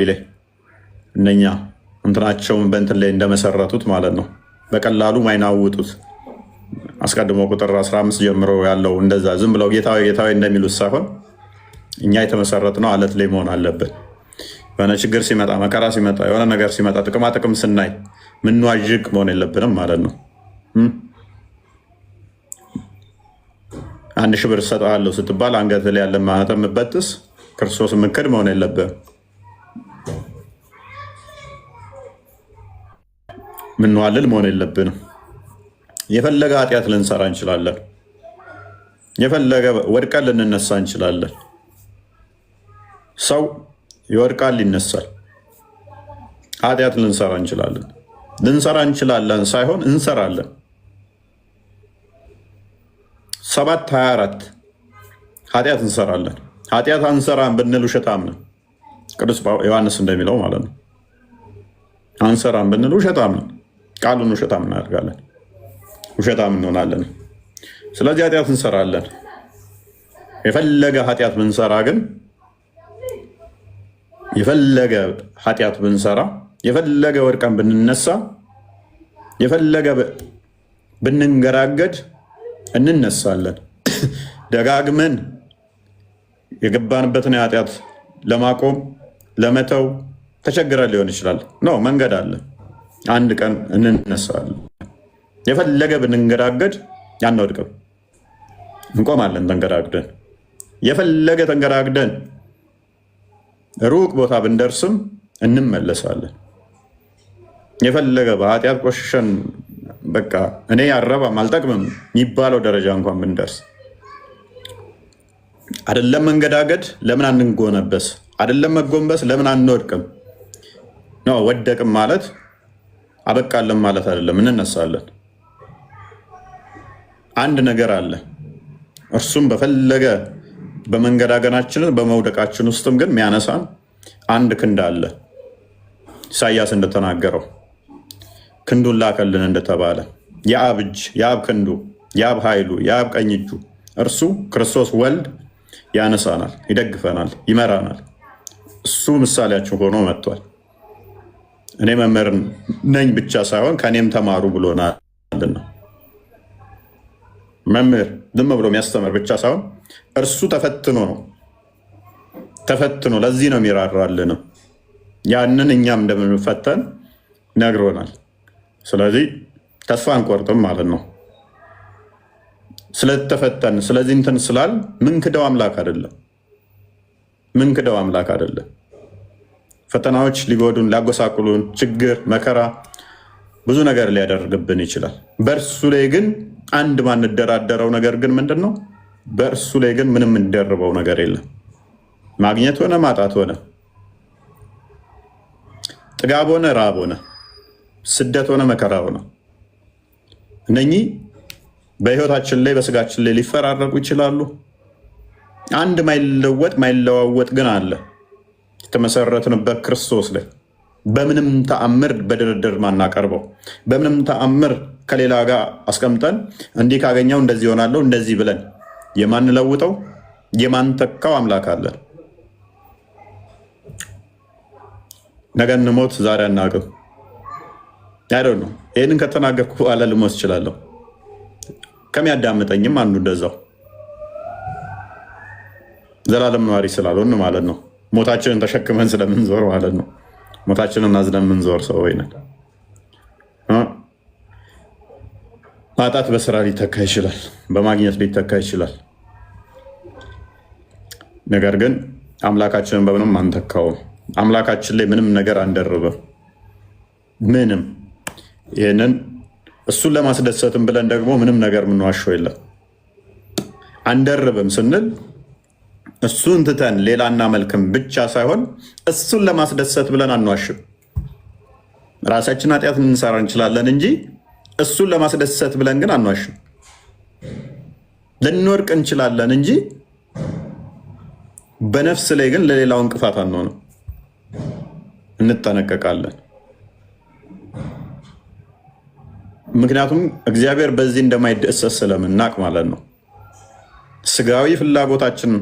ላይ እነኛ እንትናቸውን በእንትን ላይ እንደመሰረቱት ማለት ነው። በቀላሉ ማይናውጡት አስቀድሞ ቁጥር 15 ጀምሮ ያለው እንደዛ ዝም ብለው ጌታዊ ጌታዊ እንደሚሉት ሳይሆን እኛ የተመሰረትነው አለት ላይ መሆን አለብን። የሆነ ችግር ሲመጣ፣ መከራ ሲመጣ፣ የሆነ ነገር ሲመጣ፣ ጥቅማ ጥቅም ስናይ ምንዋዥቅ መሆን የለብንም ማለት ነው። 1,000 ብር እሰጥሃለሁ ስትባል አንገት ላይ ያለ ማህተም የምትበጥስ ክርስቶስ ምክድ መሆን የለብንም። ምንዋልል መሆን የለብንም። የፈለገ ኃጢአት ልንሰራ እንችላለን። የፈለገ ወድቀን ልንነሳ እንችላለን። ሰው ይወድቃል፣ ይነሳል። ኃጢአት ልንሰራ እንችላለን። ልንሰራ እንችላለን ሳይሆን እንሰራለን። 7:24 ኃጢአት እንሰራለን። ኃጢአት አንሰራም ብንል ውሸታም ነን። ቅዱስ ዮሐንስ እንደሚለው ማለት ነው። አንሰራም ብንል ውሸታም ነን። ቃሉን ውሸታም እናደርጋለን፣ ውሸታም እንሆናለን። ስለዚህ ኃጢአት እንሰራለን። የፈለገ ኃጢአት ብንሰራ ግን የፈለገ ኃጢአት ብንሰራ የፈለገ ወድቀን ብንነሳ የፈለገ ብንንገራገድ እንነሳለን። ደጋግመን የገባንበትን ኃጢአት ለማቆም ለመተው ተቸግረን ሊሆን ይችላል። ነው መንገድ አለ። አንድ ቀን እንነሳለን። የፈለገ ብንንገራገድ አንወድቅም፣ እንቆማለን ተንገራግደን። የፈለገ ተንገራግደን ሩቅ ቦታ ብንደርስም እንመለሳለን። የፈለገ በኃጢአት ቆሽሸን በቃ እኔ አረባም አልጠቅምም የሚባለው ደረጃ እንኳን ብንደርስ አይደለም መንገዳገድ ለምን አንጎነበስ? አይደለም መጎንበስ ለምን አንወድቅም? ነው ወደቅም ማለት አበቃለን ማለት አይደለም፣ እንነሳለን። አንድ ነገር አለ። እርሱም በፈለገ በመንገዳገናችንን በመውደቃችን ውስጥም ግን የሚያነሳን አንድ ክንድ አለ። ኢሳያስ እንደተናገረው ክንዱን ላከልን እንደተባለ የአብ እጅ፣ የአብ ክንዱ፣ የአብ ኃይሉ፣ የአብ ቀኝ እጁ እርሱ ክርስቶስ ወልድ ያነሳናል፣ ይደግፈናል፣ ይመራናል። እሱ ምሳሌያችን ሆኖ መጥቷል። እኔ መምህር ነኝ ብቻ ሳይሆን ከእኔም ተማሩ ብሎናልና መምህር ዝም ብሎ የሚያስተምር ብቻ ሳይሆን እርሱ ተፈትኖ ነው። ተፈትኖ ለዚህ ነው የሚራራልን። ያንን እኛም እንደምንፈተን ነግሮናል። ስለዚህ ተስፋ አንቆርጥም ማለት ነው። ስለተፈተን ስለዚህ እንትን ስላል ምንክደው አምላክ አይደለም። ምንክደው አምላክ አይደለም። ፈተናዎች ሊጎዱን፣ ሊያጎሳቁሉን፣ ችግር፣ መከራ ብዙ ነገር ሊያደርግብን ይችላል። በእርሱ ላይ ግን አንድ ማንደራደረው ነገር ግን ምንድን ነው? በእርሱ ላይ ግን ምንም እንደርበው ነገር የለም። ማግኘት ሆነ ማጣት ሆነ፣ ጥጋብ ሆነ ራብ ሆነ፣ ስደት ሆነ መከራ ሆነ፣ እነኚህ በህይወታችን ላይ በስጋችን ላይ ሊፈራረቁ ይችላሉ። አንድ ማይለዋወጥ ግን አለ፣ የተመሰረትንበት ክርስቶስ ላይ በምንም ተአምር በድርድር ማናቀርበው፣ በምንም ተአምር ከሌላ ጋር አስቀምጠን እንዲህ ካገኘው እንደዚህ ይሆናለሁ እንደዚህ ብለን የማንለውጠው የማንተካው አምላክ አለን። ነገ እንሞት ዛሬ አናውቅም። ያደው ነው። ይህንን ከተናገርኩ በኋላ ልሞት እችላለሁ። ከሚያዳምጠኝም አንዱ እንደዛው ዘላለም ነዋሪ ስላልሆን ማለት ነው። ሞታችንን ተሸክመን ስለምንዞር ማለት ነው። ሞታችንን አዝነን የምንዞር ሰው ወይነን ማጣት በስራ ሊተካ ይችላል፣ በማግኘት ሊተካ ይችላል። ነገር ግን አምላካችንን በምንም አንተካውም። አምላካችን ላይ ምንም ነገር አንደርብም። ምንም ይህንን እሱን ለማስደሰትም ብለን ደግሞ ምንም ነገር የምንዋሸው የለም። አንደርብም ስንል እሱን ትተን ሌላ እናመልክም ብቻ ሳይሆን እሱን ለማስደሰት ብለን አንዋሽም። ራሳችን ኃጢአት ልንሰራ እንችላለን እንጂ እሱን ለማስደሰት ብለን ግን አንዋሽም። ልንወርቅ እንችላለን እንጂ በነፍስ ላይ ግን ለሌላው እንቅፋት አንሆንም። እንጠነቀቃለን። ምክንያቱም እግዚአብሔር በዚህ እንደማይደሰት ስለምናቅ ማለት ነው። ስጋዊ ፍላጎታችን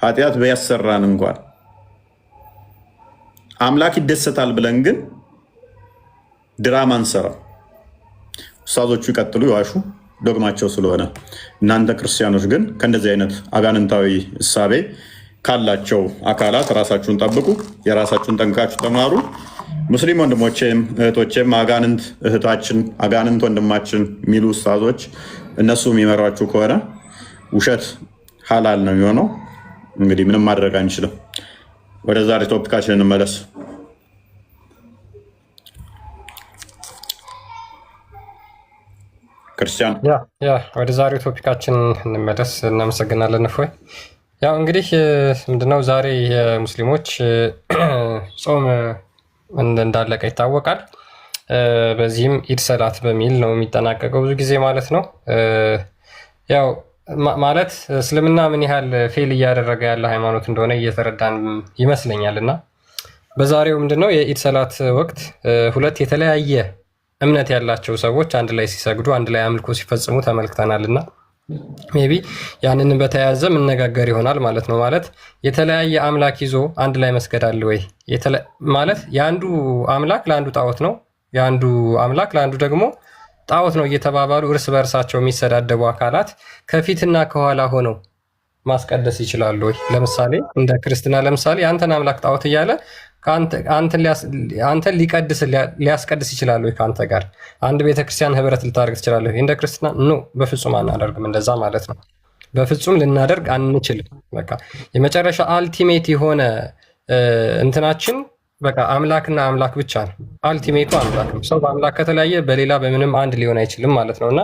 ኃጢአት ቢያሰራን እንኳን አምላክ ይደሰታል ብለን ግን ድራማ እንሰራ። ኡስታዞቹ ይቀጥሉ ይዋሹ ዶግማቸው ስለሆነ፣ እናንተ ክርስቲያኖች ግን ከእንደዚህ አይነት አጋንንታዊ እሳቤ ካላቸው አካላት ራሳችሁን ጠብቁ፣ የራሳችሁን ጠንቅቃችሁ ተማሩ። ሙስሊም ወንድሞቼም እህቶቼም አጋንንት እህታችን አጋንንት ወንድማችን የሚሉ ኡስታዞች እነሱ የሚመሯችሁ ከሆነ ውሸት ሀላል ነው የሚሆነው። እንግዲህ ምንም ማድረግ አንችልም። ወደ ዛሬ ቶፒካችን እንመለስ። ክርስቲያን ወደ ዛሬው ቶፒካችን እንመለስ። እናመሰግናለን እፎይ። ያው እንግዲህ ምንድነው ዛሬ የሙስሊሞች ጾም እንዳለቀ ይታወቃል። በዚህም ኢድ ሰላት በሚል ነው የሚጠናቀቀው ብዙ ጊዜ ማለት ነው። ያው ማለት እስልምና ምን ያህል ፌል እያደረገ ያለ ሃይማኖት እንደሆነ እየተረዳን ይመስለኛል። እና በዛሬው ምንድነው የኢድ ሰላት ወቅት ሁለት የተለያየ እምነት ያላቸው ሰዎች አንድ ላይ ሲሰግዱ አንድ ላይ አምልኮ ሲፈጽሙ ተመልክተናል። እና ሜቢ ያንን በተያያዘ መነጋገር ይሆናል ማለት ነው። ማለት የተለያየ አምላክ ይዞ አንድ ላይ መስገድ አለ ወይ? ማለት የአንዱ አምላክ ለአንዱ ጣዖት ነው፣ የአንዱ አምላክ ለአንዱ ደግሞ ጣዖት ነው እየተባባሉ እርስ በእርሳቸው የሚሰዳደቡ አካላት ከፊትና ከኋላ ሆነው ማስቀደስ ይችላሉ ወይ? ለምሳሌ እንደ ክርስትና ለምሳሌ የአንተን አምላክ ጣዖት እያለ አንተን ሊያስቀድስ ይችላሉ ወይ? ከአንተ ጋር አንድ ቤተክርስቲያን ህብረት ልታደርግ ትችላለህ። እንደ ክርስትና ኖ፣ በፍጹም አናደርግም እንደዛ ማለት ነው። በፍጹም ልናደርግ አንችልም። በቃ የመጨረሻ አልቲሜት የሆነ እንትናችን በቃ አምላክና አምላክ ብቻ ነው። አልቲሜቱ አምላክ ነው። ሰው በአምላክ ከተለያየ በሌላ በምንም አንድ ሊሆን አይችልም ማለት ነው። እና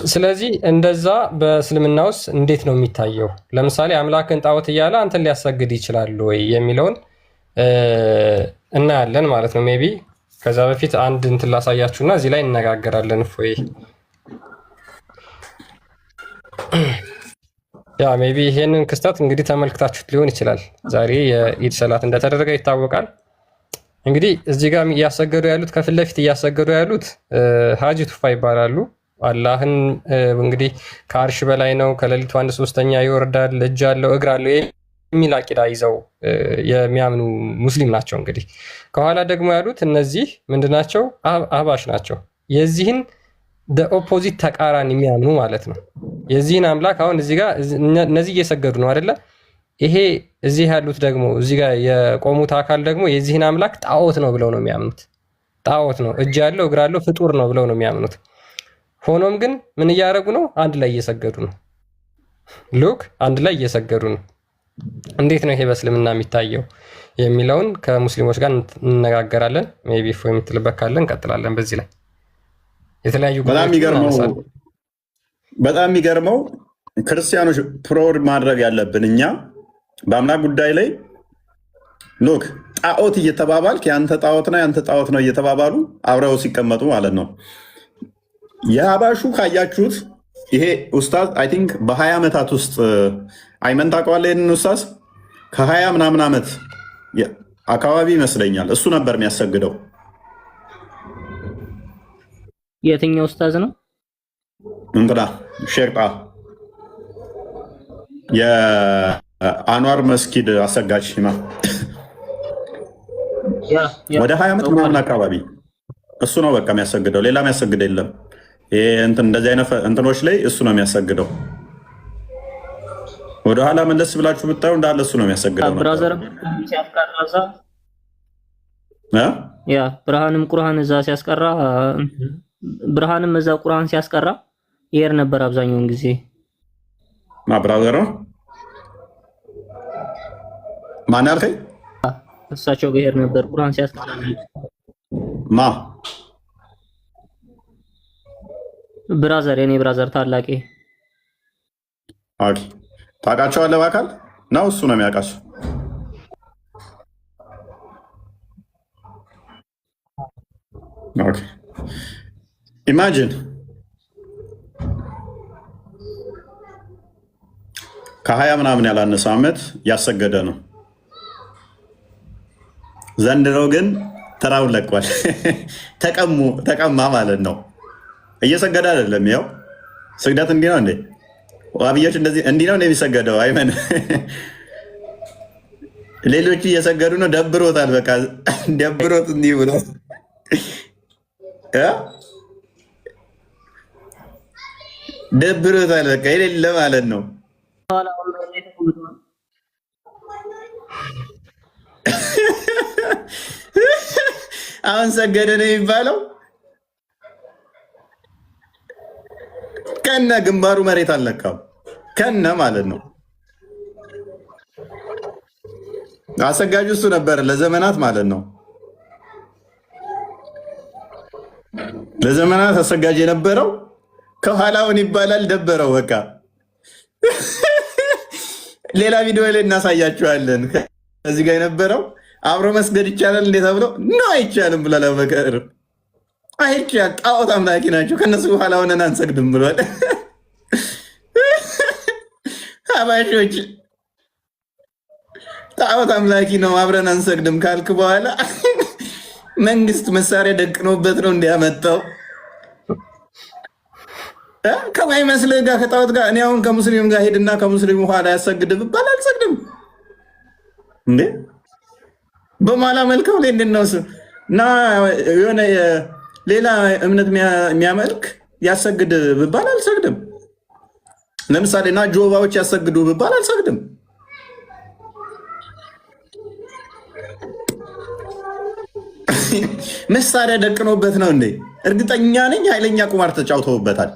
ስለዚህ እንደዛ በእስልምና ውስጥ እንዴት ነው የሚታየው? ለምሳሌ አምላክን ጣዖት እያለ አንተን ሊያሰግድ ይችላሉ ወይ የሚለውን እናያለን ማለት ነው። ሜቢ ከዛ በፊት አንድ እንትን ላሳያችሁና እዚህ ላይ እንነጋገራለን። እፎይ ያ ሜቢ ይሄንን ክስተት እንግዲህ ተመልክታችሁት ሊሆን ይችላል። ዛሬ የኢድ ሰላት እንደተደረገ ይታወቃል። እንግዲህ እዚህ ጋር እያሰገዱ ያሉት ከፊት ለፊት እያሰገዱ ያሉት ሀጂ ቱፋ ይባላሉ። አላህን እንግዲህ ከአርሽ በላይ ነው፣ ከሌሊቱ 1/3 ይወርዳል፣ እጅ አለው፣ እግር አለው የሚል አቂዳ ይዘው የሚያምኑ ሙስሊም ናቸው። እንግዲህ ከኋላ ደግሞ ያሉት እነዚህ ምንድናቸው? አህባሽ ናቸው። የዚህን ኦፖዚት ተቃራኒ የሚያምኑ ማለት ነው። የዚህን አምላክ አሁን እዚህ ጋር እነዚህ እየሰገዱ ነው አይደለ? ይሄ እዚህ ያሉት ደግሞ እዚህ ጋር የቆሙት አካል ደግሞ የዚህን አምላክ ጣዖት ነው ብለው ነው የሚያምኑት። ጣዖት ነው፣ እጅ ያለው እግር አለው፣ ፍጡር ነው ብለው ነው የሚያምኑት። ሆኖም ግን ምን እያደረጉ ነው? አንድ ላይ እየሰገዱ ነው። ሉክ አንድ ላይ እየሰገዱ ነው። እንዴት ነው ይሄ በእስልምና የሚታየው የሚለውን ከሙስሊሞች ጋር እንነጋገራለን። ሜቢ ፎ የምትልበት ካለ እንቀጥላለን። በዚህ ላይ የተለያዩ በጣም የሚገርመው ክርስቲያኖች ፕሮድ ማድረግ ያለብን እኛ በአምላክ ጉዳይ ላይ ሉክ ጣዖት እየተባባልክ የአንተ ጣዖት ነው የአንተ ጣዖት ነው እየተባባሉ አብረው ሲቀመጡ ማለት ነው። የሀባሹ ካያችሁት ይሄ ኡስታዝ አይ ቲንክ በ20 ዓመታት ውስጥ አይመን ታውቀዋለህ? ይህንን ኡስታዝ ከ20 ምናምን ዓመት አካባቢ ይመስለኛል እሱ ነበር የሚያሰግደው። የትኛው ኡስታዝ ነው? እንትና ሼርጣ የአንዋር መስጊድ አሰጋጅ ኢማም ወደ 20 ዓመት ምናምን አካባቢ እሱ ነው በቃ የሚያሰግደው። ሌላ የሚያሰግደው የለም። እንደዚህ አይነት እንትኖች ላይ እሱ ነው የሚያሰግደው። ወደኋላ መለስ ብላችሁ ብታዩ እንዳለ እሱ ነው የሚያሰግደው። ብራዘር ያ ብርሃንም ቁርአን እዛ ሲያስቀራ ብርሃንም እዛ ቁርአን ሲያስቀራ ይሄር ነበር አብዛኛውን ጊዜ። ብራዘር ነው ማን ያልከኝ? እሳቸው ጋር ነበር ቁርአን ሲያስቀራ ማ ብራዘር የኔ ብራዘር ታላቂ። ኦኬ ታውቃቸዋለህ በአካል ነው? እሱ ነው የሚያውቃቸው። ኦኬ ኢማጂን ከ20 ምናምን ያላነሰ ዓመት ያሰገደ ነው። ዘንድሮ ግን ተራውን ለቋል። ተቀማ ማለት ነው። እየሰገደ አይደለም። ያው ስግደት እንዲህ ነው እንዴ? ዋብዮች እንዲህ ነው የሚሰገደው? አይመን ሌሎቹ እየሰገዱ ነው። ደብሮታል። በቃ ደብሮት እንዲህ ብሎ ደብሮታል። በቃ የሌለ ማለት ነው። አሁን ሰገደ ነው የሚባለው። ከነ ግንባሩ መሬት አልነካም። ከነ ማለት ነው። አሰጋጁ እሱ ነበር ለዘመናት ማለት ነው። ለዘመናት አሰጋጅ የነበረው ከኋላውን ይባላል። ደበረው በቃ። ሌላ ቪዲዮ ላይ እናሳያችኋለን። ከዚህ ጋር የነበረው አብሮ መስገድ ይቻላል እንዴት ተብሎ ነው አይቻልም ብሏል። አቡበከር አይቻል ጣዖት አምላኪ ናቸው ከነሱ በኋላ ሆነን አንሰግድም ብሏል። አባሾች ጣዖት አምላኪ ነው አብረን አንሰግድም ካልክ በኋላ መንግስት መሳሪያ ደቅኖበት ነው እንዲያመጣው ከማይመስልህ ጋር ከጣዖት ጋር። እኔ አሁን ከሙስሊም ጋር ሄድና ከሙስሊሙ ኋላ ያሰግድ ብባል አልሰግድም እንዴ? በማላ መልከው ላይ እንድነው እና የሆነ ሌላ እምነት የሚያመልክ ያሰግድ ብባል አልሰግድም። ለምሳሌ እና ጆባዎች ያሰግዱ ብባል አልሰግድም። መሳሪያ ደቅኖበት ነው እንዴ? እርግጠኛ ነኝ ኃይለኛ ቁማር ተጫውተውበታል።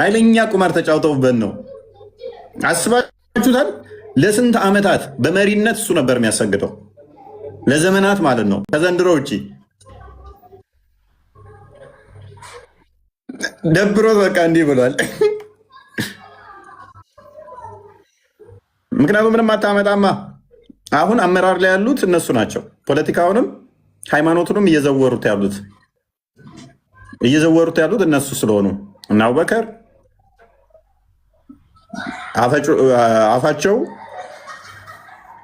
ኃይለኛ ቁማር ተጫውተውበት ነው። አስባችሁታል? ለስንት ዓመታት በመሪነት እሱ ነበር የሚያሰግደው፣ ለዘመናት ማለት ነው። ከዘንድሮ ውጭ ደብሮት በቃ እንዲህ ብሏል። ምክንያቱም ምንም አታመጣማ። አሁን አመራር ላይ ያሉት እነሱ ናቸው። ፖለቲካውንም ሃይማኖቱንም እየዘወሩት ያሉት እነሱ ስለሆኑ እና አቡበከር አፋቸው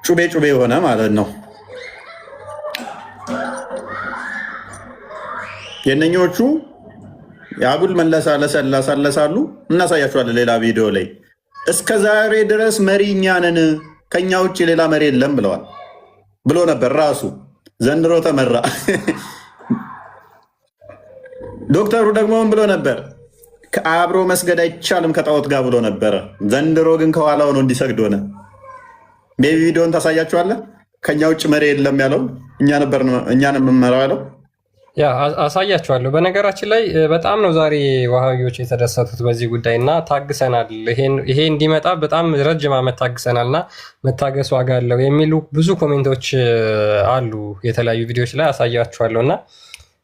ጩቤ ጩቤ የሆነ ማለት ነው። የእነኞቹ የአጉል መለሳለሳሉ። እናሳያቸዋለን ሌላ ቪዲዮ ላይ። እስከ ዛሬ ድረስ መሪ እኛ ነን፣ ከኛ ውጭ ሌላ መሪ የለም ብሎ ነበር ራሱ። ዘንድሮ ተመራ። ዶክተሩ ደግሞ ምን ብሎ ነበር? ከአብሮ መስገድ አይቻልም ከጣዖት ጋር ብሎ ነበረ። ዘንድሮ ግን ከኋላው ነው እንዲሰግድ ሆነ። ቤቢ ቪዲዮን ታሳያችኋለህ። ከኛ ውጭ መሪ የለም ያለው እኛን የምንመራው ያለው አሳያችኋለሁ። በነገራችን ላይ በጣም ነው ዛሬ ዋሃቢዎች የተደሰቱት በዚህ ጉዳይ እና ታግሰናል። ይሄ እንዲመጣ በጣም ረጅም ዓመት ታግሰናል እና መታገስ ዋጋ አለው የሚሉ ብዙ ኮሜንቶች አሉ የተለያዩ ቪዲዮዎች ላይ አሳያችኋለሁ። እና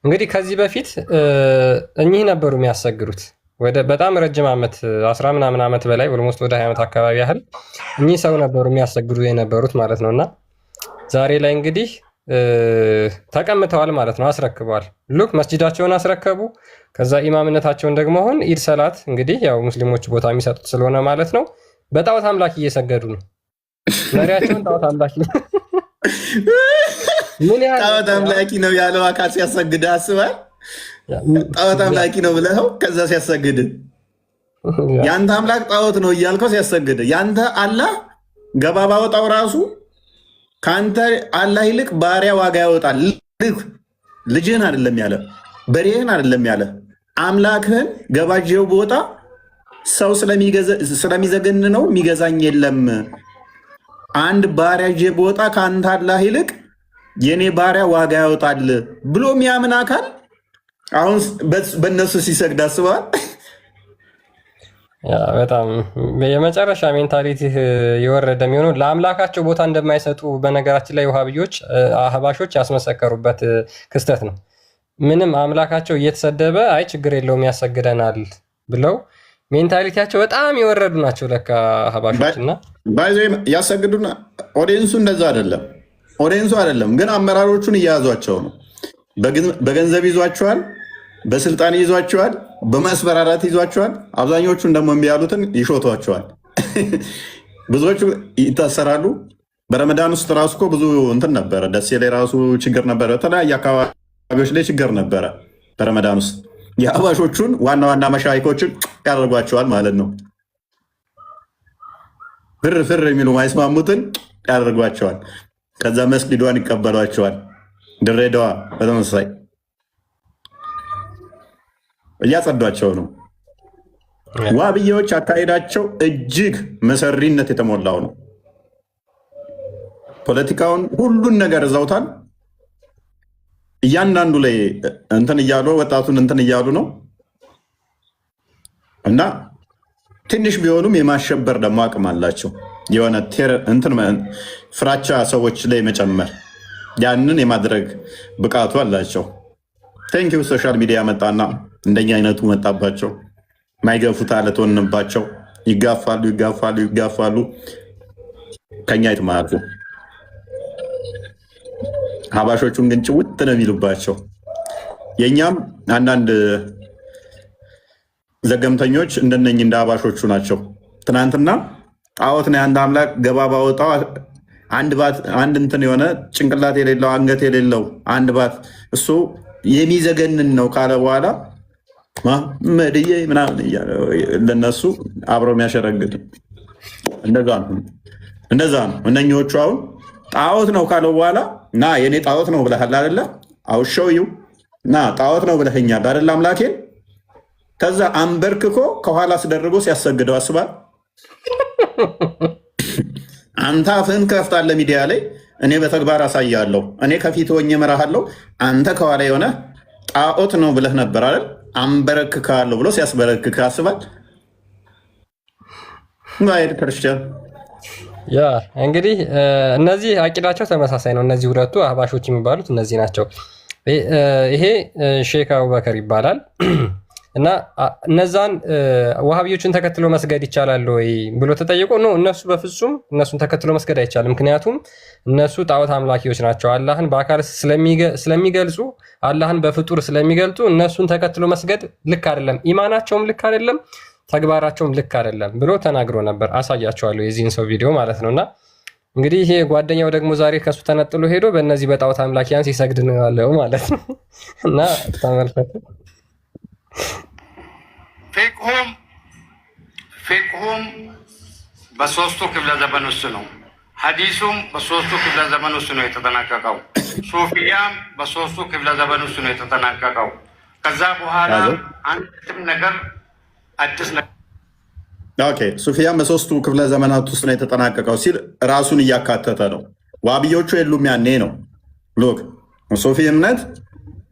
እንግዲህ ከዚህ በፊት እኚህ ነበሩ የሚያሰግዱት በጣም ረጅም ዓመት 10 ምናምን ዓመት በላይ ኦልሞስት ወደ 20 ዓመት አካባቢ ያህል እኚህ ሰው ነበሩ የሚያሰግዱ የነበሩት ማለት ነው። እና ዛሬ ላይ እንግዲህ ተቀምጠዋል ማለት ነው። አስረክበዋል። ሉክ መስጂዳቸውን አስረከቡ። ከዛ ኢማምነታቸውን ደግሞ አሁን ኢድ ሰላት እንግዲህ ያው ሙስሊሞች ቦታ የሚሰጡት ስለሆነ ማለት ነው በጣዖት አምላክ እየሰገዱ ነው። መሪያቸውን ጣዖት አምላክ ጣዖት አምላኪ ነው ያለው አካል ሲያሰግድ አስባል። ጣዖት አምላኪ ነው ብለው ከዛ ሲያሰግድ ያንተ አምላክ ጣዖት ነው እያልከው ሲያሰግድ ያንተ አላህ ገባ ባወጣው ራሱ ከአንተ አላህ ይልቅ ባሪያ ዋጋ ያወጣል። ልጅህን አይደለም ያለ፣ በሬህን አይደለም ያለ፣ አምላክህን ገባጅው ቦታ ሰው ስለሚዘገን ነው የሚገዛኝ የለም። አንድ ባሪያ ጄ ቦታ ከአንተ አላህ ይልቅ የኔ ባሪያ ዋጋ ያወጣል ብሎ የሚያምን አካል አሁን በእነሱ ሲሰግድ አስበዋል። በጣም የመጨረሻ ሜንታሊቲ የወረደ የሚሆነው ለአምላካቸው ቦታ እንደማይሰጡ በነገራችን ላይ ውሃብዮች አህባሾች ያስመሰከሩበት ክስተት ነው። ምንም አምላካቸው እየተሰደበ አይ ችግር የለውም ያሰግደናል ብለው ሜንታሊቲያቸው በጣም የወረዱ ናቸው ለካ አህባሾች። እና ያሰግዱና ኦዲየንሱ እንደዛ አይደለም። ኦዲየንሱ አይደለም ግን አመራሮቹን እየያዟቸው ነው። በገንዘብ ይዟቸዋል፣ በስልጣን ይዟቸዋል፣ በማስፈራራት ይዟቸዋል። አብዛኞቹን ደግሞ እምቢ ያሉትን ይሾቷቸዋል። ብዙዎቹ ይታሰራሉ። በረመዳን ውስጥ ራሱ እኮ ብዙ እንትን ነበረ። ደሴ ላይ ራሱ ችግር ነበረ። በተለያየ አካባቢዎች ላይ ችግር ነበረ በረመዳን ውስጥ። የአህባሾቹን ዋና ዋና መሻይኮችን ያደርጓቸዋል ማለት ነው። ፍር ፍር የሚሉ ማይስማሙትን ያደርጓቸዋል። ከዛ መስጊዷን ይቀበሏቸዋል። ድሬዳዋ በተመሳሳይ እያጸዷቸው ነው። ዋብዬዎች አካሄዳቸው እጅግ መሰሪነት የተሞላው ነው። ፖለቲካውን ሁሉን ነገር እዛውታል። እያንዳንዱ ላይ እንትን እያሉ ወጣቱን እንትን እያሉ ነው እና ትንሽ ቢሆኑም የማሸበር ደግሞ አቅም አላቸው። የሆነ እንትን ፍራቻ ሰዎች ላይ መጨመር ያንን የማድረግ ብቃቱ አላቸው። ቴንኪው ሶሻል ሚዲያ መጣና እንደኛ አይነቱ መጣባቸው። ማይገፉት አለት ሆንባቸው። ይጋፋሉ ይጋፋሉ ይጋፋሉ። ከኛ ይትማሩ። ሀባሾቹን ግን ጭውት ነው የሚሉባቸው። የእኛም አንዳንድ ዘገምተኞች እንደነኝ እንደ ሀባሾቹ ናቸው። ትናንትና ጣዖት ነው የአንድ አምላክ ገባ ባወጣው አንድ እንትን የሆነ ጭንቅላት የሌለው አንገት የሌለው አንድ ባት እሱ የሚዘገንን ነው ካለ በኋላ መድዬ ምናምን ለነሱ አብረው የሚያሸረግድ እንደዛ ነው። እነኞቹ አሁን ጣዖት ነው ካለው በኋላ እና የኔ ጣዖት ነው ብለሃል አይደለ? አውሸውዩ እና ጣዖት ነው ብለኸኛል አይደለ? አምላኬን ከዛ አንበርክኮ ከኋላ አስደርጎ ሲያሰግደው አስባል። አንተ አፍህን ከፍታለህ ሚዲያ ላይ፣ እኔ በተግባር አሳያለሁ፣ እኔ ከፊት ሆኜ እመራሃለሁ፣ አንተ ከኋላ የሆነ ጣዖት ነው ብለህ ነበር አይደል? አንበረክካለሁ ብሎ ሲያስበረክክ አስባል። ማይድ ክርስቲያን ያ እንግዲህ እነዚህ አቂዳቸው ተመሳሳይ ነው። እነዚህ ሁለቱ አህባሾች የሚባሉት እነዚህ ናቸው። ይሄ ሼክ አቡበከር ይባላል እና እነዛን ዋሃቢዮችን ተከትሎ መስገድ ይቻላል ወይ ብሎ ተጠይቆ ነው እነሱ በፍጹም እነሱን ተከትሎ መስገድ አይቻልም። ምክንያቱም እነሱ ጣዖት አምላኪዎች ናቸው። አላህን በአካል ስለሚገልጹ አላህን በፍጡር ስለሚገልጡ እነሱን ተከትሎ መስገድ ልክ አይደለም፣ ኢማናቸውም ልክ አይደለም፣ ተግባራቸውም ልክ አይደለም ብሎ ተናግሮ ነበር። አሳያቸዋለሁ የዚህን ሰው ቪዲዮ ማለት ነው። እና እንግዲህ ይሄ ጓደኛው ደግሞ ዛሬ ከሱ ተነጥሎ ሄዶ በእነዚህ በጣዖት አምላኪያን ሲሰግድ ነው ያለው ማለት ነው። እና ተመልከቱ። ፊቅሁም በሶስቱ ክፍለ ዘመን ውስጥ ነው። ሐዲሱም በሶስቱ ክፍለ ዘመን ውስጥ ነው የተጠናቀቀው። ሱፊያም በሶስቱ ክፍለ ዘመን ውስጥ ነው የተጠናቀቀው። ከዛ በኋላ አንድም ነገር አዲስ ነገር ሱፊያም በሶስቱ ክፍለ ዘመናት ውስጥ ነው የተጠናቀቀው ሲል ራሱን እያካተተ ነው። ዋብዮቹ የሉም ያኔ ነው። ሎክ ሱፊ እምነት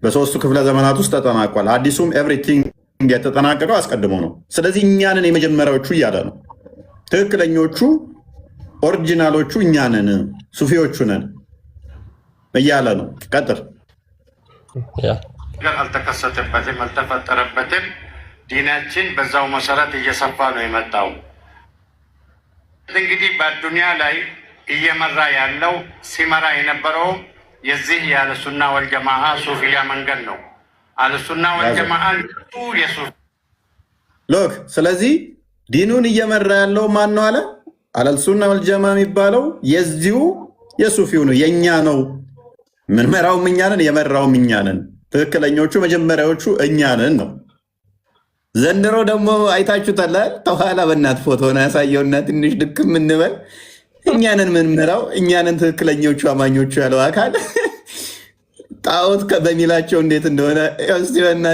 በሶስቱ ክፍለ ዘመናት ውስጥ ተጠናቋል። አዲሱም ኤቭሪቲንግ የተጠናቀቀው አስቀድሞ ነው። ስለዚህ እኛንን የመጀመሪያዎቹ እያለ ነው። ትክክለኞቹ ኦሪጂናሎቹ እኛንን ሱፊዎቹ ነን እያለ ነው። ቀጥር። አልተከሰተበትም፣ አልተፈጠረበትም። ዲናችን በዛው መሰረት እየሰፋ ነው የመጣው። እንግዲህ በዱንያ ላይ እየመራ ያለው ሲመራ የነበረው የዚህ የአህለሱና ወልጀማዓ ሱፊያ መንገድ ነው። አህለሱና ወልጀማዓ ሎክ ስለዚህ ዲኑን እየመራ ያለው ማን ነው አለ? አህለሱና ወልጀማዓ የሚባለው የዚሁ የሱፊው ነው፣ የእኛ ነው። ምንመራውም እኛንን፣ የመራውም እኛንን። ትክክለኞቹ መጀመሪያዎቹ እኛንን ነው። ዘንድሮ ደግሞ አይታችሁታል። ተኋላ በእናት ፎቶ ነው ያሳየውና ትንሽ ድክም እንበል። እኛንን ምንመራው እኛንን ትክክለኞቹ አማኞቹ ያለው አካል ጣዖት በሚላቸው እንዴት እንደሆነ ስቲና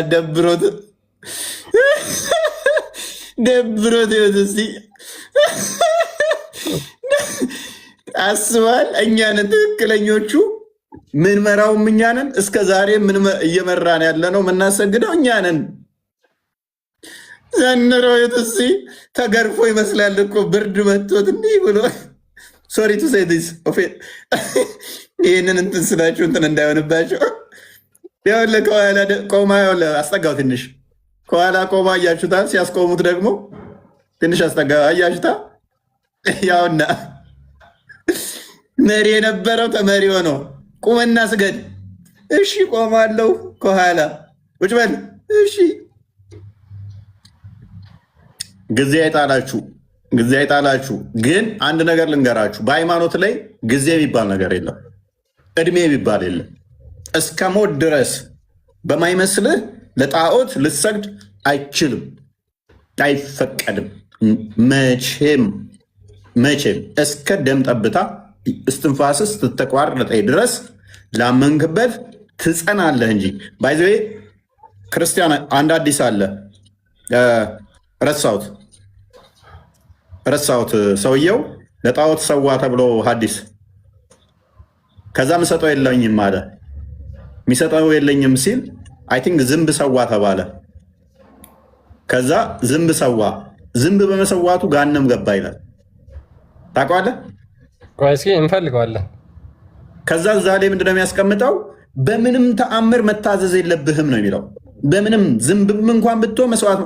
ደብሮት እስቲ አስባል። እኛንን ትክክለኞቹ ምንመራውም እኛንን፣ እስከ ዛሬ እየመራን ያለ ነው የምናሰግደው እኛንን። ዘንድሮ የትሲ ተገርፎ ይመስላል እኮ ብርድ መጥቶት እንዲህ ብሎ ሶሪ ቱ ሴይ ዲስ ይህንን እንትን ስላችሁ እንትን እንዳይሆንባቸው ያለ ከኋላ ቆማ ያለ አስጠጋው። ትንሽ ከኋላ ቆማ እያችሁታል። ሲያስቆሙት ደግሞ ትንሽ አስጠጋ እያችሁታ። ያውና መሪ የነበረው ተመሪ ሆኖ ቁመና ስገድ። እሺ ቆማለሁ። ከኋላ ቁጭ በል እሺ። ጊዜ አይጣላችሁ። ግን አንድ ነገር ልንገራችሁ፣ በሃይማኖት ላይ ጊዜ የሚባል ነገር የለም፣ እድሜ የሚባል የለም። እስከ ሞት ድረስ በማይመስልህ ለጣዖት ልሰግድ አይችልም፣ አይፈቀድም። መቼም መቼም እስከ ደም ጠብታ እስትንፋስ ስትተቋረጠ ድረስ ላመንክበት ትጸናለህ እንጂ ባይዘ ክርስቲያን አንድ አዲስ አለ ረሳሁት ሰውየው ለጣዖት ሰዋ ተብሎ ሐዲስ ከዛ ምሰጠው የለኝም አለ። የሚሰጠው የለኝም ሲል አይ ቲንክ ዝንብ ሰዋ ተባለ። ከዛ ዝንብ ሰዋ፣ ዝንብ በመሰዋቱ ጋነም ገባ ይላል። ታውቀዋለህ? እስኪ እንፈልገዋለን። ከዛ እዛ ላይ ምንድነው የሚያስቀምጠው? በምንም ተአምር መታዘዝ የለብህም ነው የሚለው። በምንም ዝንብም እንኳን ብትሆን መስዋዕት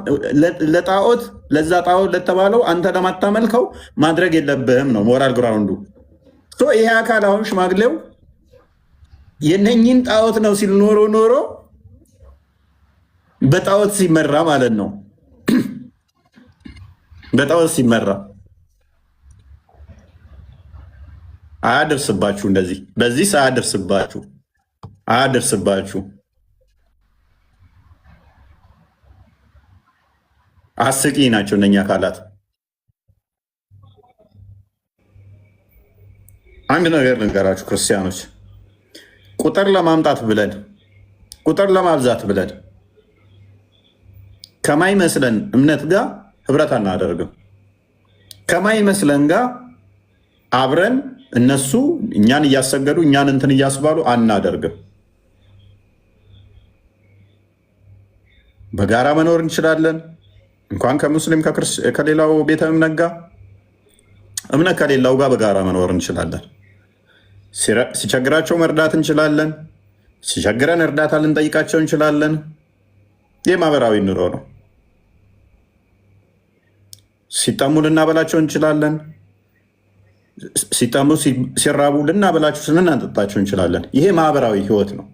ለጣዖት ለዛ ጣዖት ለተባለው አንተ ለማታመልከው ማድረግ የለብህም ነው ሞራል ግራውንዱ። ይሄ አካል አሁን ሽማግሌው የነኝን ጣዖት ነው ሲል ኖሮ በጣዖት ሲመራ ማለት ነው። በጣዖት ሲመራ አያደርስባችሁ፣ እንደዚህ በዚህ አያደርስባችሁ። አስቂ ናቸው እነኛ አካላት። አንድ ነገር ልንገራችሁ ክርስቲያኖች፣ ቁጥር ለማምጣት ብለን ቁጥር ለማብዛት ብለን ከማይመስለን እምነት ጋር ህብረት አናደርግም። ከማይመስለን ጋር አብረን እነሱ እኛን እያሰገዱ እኛን እንትን እያስባሉ አናደርግም። በጋራ መኖር እንችላለን። እንኳን ከሙስሊም ከሌላው ቤተ እምነት ጋር እምነት ከሌላው ጋር በጋራ መኖር እንችላለን። ሲቸግራቸው መርዳት እንችላለን። ሲቸግረን እርዳታ ልንጠይቃቸው እንችላለን። ይህ ማህበራዊ ኑሮ ነው። ሲጠሙ ልናበላቸው እንችላለን። ሲጠሙ ሲራቡ ልናበላቸው ልናጠጣቸው እንችላለን። ይሄ ማህበራዊ ህይወት ነው።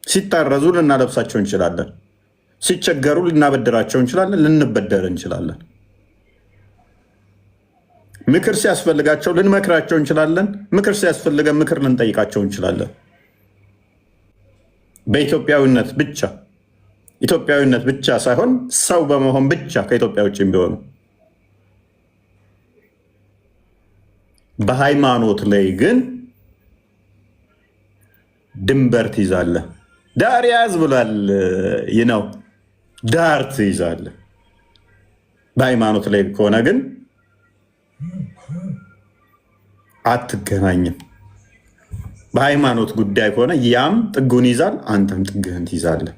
ሲታረዙ ልናለብሳቸው እንችላለን። ሲቸገሩ ልናበድራቸው እንችላለን፣ ልንበደር እንችላለን። ምክር ሲያስፈልጋቸው ልንመክራቸው እንችላለን። ምክር ሲያስፈልገን ምክር ልንጠይቃቸው እንችላለን። በኢትዮጵያዊነት ብቻ ኢትዮጵያዊነት ብቻ ሳይሆን ሰው በመሆን ብቻ ከኢትዮጵያ ውጭ ቢሆኑ። በሃይማኖት ላይ ግን ድንበር ትይዛለህ። ዳር ያዝ ብሏል። ነው ዳር ትይዛለህ። በሃይማኖት ላይ ከሆነ ግን አትገናኝም። በሃይማኖት ጉዳይ ከሆነ ያም ጥጉን ይዛል፣ አንተም ጥግህን ትይዛለህ።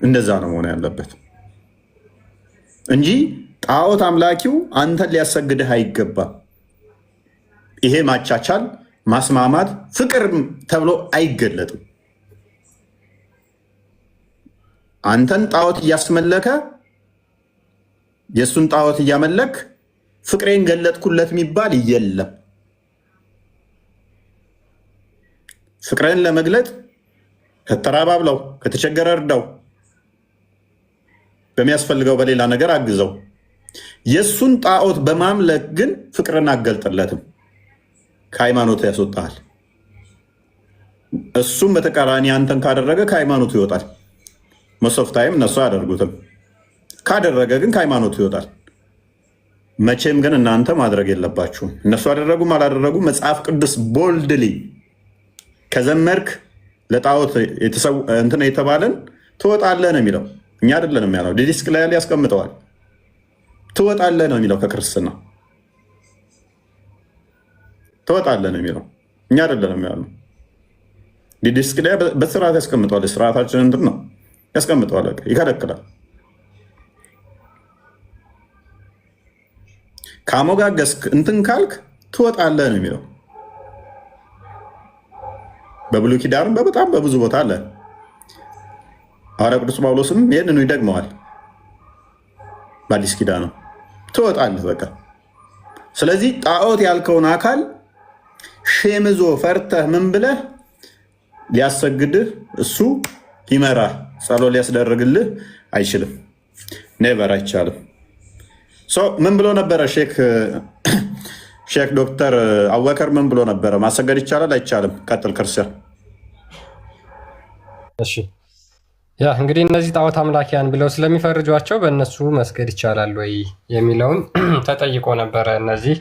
እንደዛ ነው መሆን ያለበት እንጂ ጣዖት አምላኪው አንተን ሊያሰግድህ አይገባም። ይሄ ማቻቻል፣ ማስማማት፣ ፍቅር ተብሎ አይገለጥም። አንተን ጣዖት እያስመለከ የእሱን ጣዖት እያመለክ ፍቅሬን ገለጥኩለት የሚባል የለም። ፍቅሬን ለመግለጥ ከተራባ ብለው፣ ከተቸገረ እርዳው፣ በሚያስፈልገው በሌላ ነገር አግዘው። የእሱን ጣዖት በማምለክ ግን ፍቅርን አገልጥለትም፣ ከሃይማኖት ያስወጣል። እሱም በተቃራኒ አንተን ካደረገ ከሃይማኖቱ ይወጣል። መሶፍታይም እነሱ አያደርጉትም። ካደረገ ግን ከሃይማኖቱ ይወጣል። መቼም ግን እናንተ ማድረግ የለባችሁም። እነሱ አደረጉም አላደረጉ መጽሐፍ ቅዱስ ቦልድሊ ከዘመርክ ለጣዖት እንትን የተባለን ትወጣለህ ነው የሚለው። እኛ አይደለንም ያለው። ዲስክ ላይ ያስቀምጠዋል። ትወጣለህ ነው የሚለው። ከክርስትና ትወጣለህ ነው የሚለው። እኛ አይደለንም ያለው። ዲስክ ላይ በስርዓት ያስቀምጠዋል። ስርዓታችን እንትን ነው ያስቀምጠዋል። ይከለክላል። ካሞጋገስክ እንትን ካልክ ትወጣለህ ነው የሚለው። በብሉይ ኪዳንም በጣም በብዙ ቦታ አለ። ሐዋርያ ቅዱስ ጳውሎስም ይህንኑ ይደግመዋል። በአዲስ ኪዳን ትወጣለህ በቃ። ስለዚህ ጣዖት ያልከውን አካል ሼምዞ ፈርተህ ምን ብለህ ሊያሰግድህ እሱ ሊመራህ ጸሎት ሊያስደርግልህ አይችልም። ኔቨር አይቻልም። ምን ብሎ ነበረ ሼክ ዶክተር አወከር ምን ብሎ ነበረ? ማሰገድ ይቻላል አይቻልም? ቀጥል ክርስቲያን። እሺ ያ እንግዲህ እነዚህ ጣዖት አምላኪያን ብለው ስለሚፈርጇቸው በእነሱ መስገድ ይቻላል ወይ የሚለውን ተጠይቆ ነበረ። እነዚህ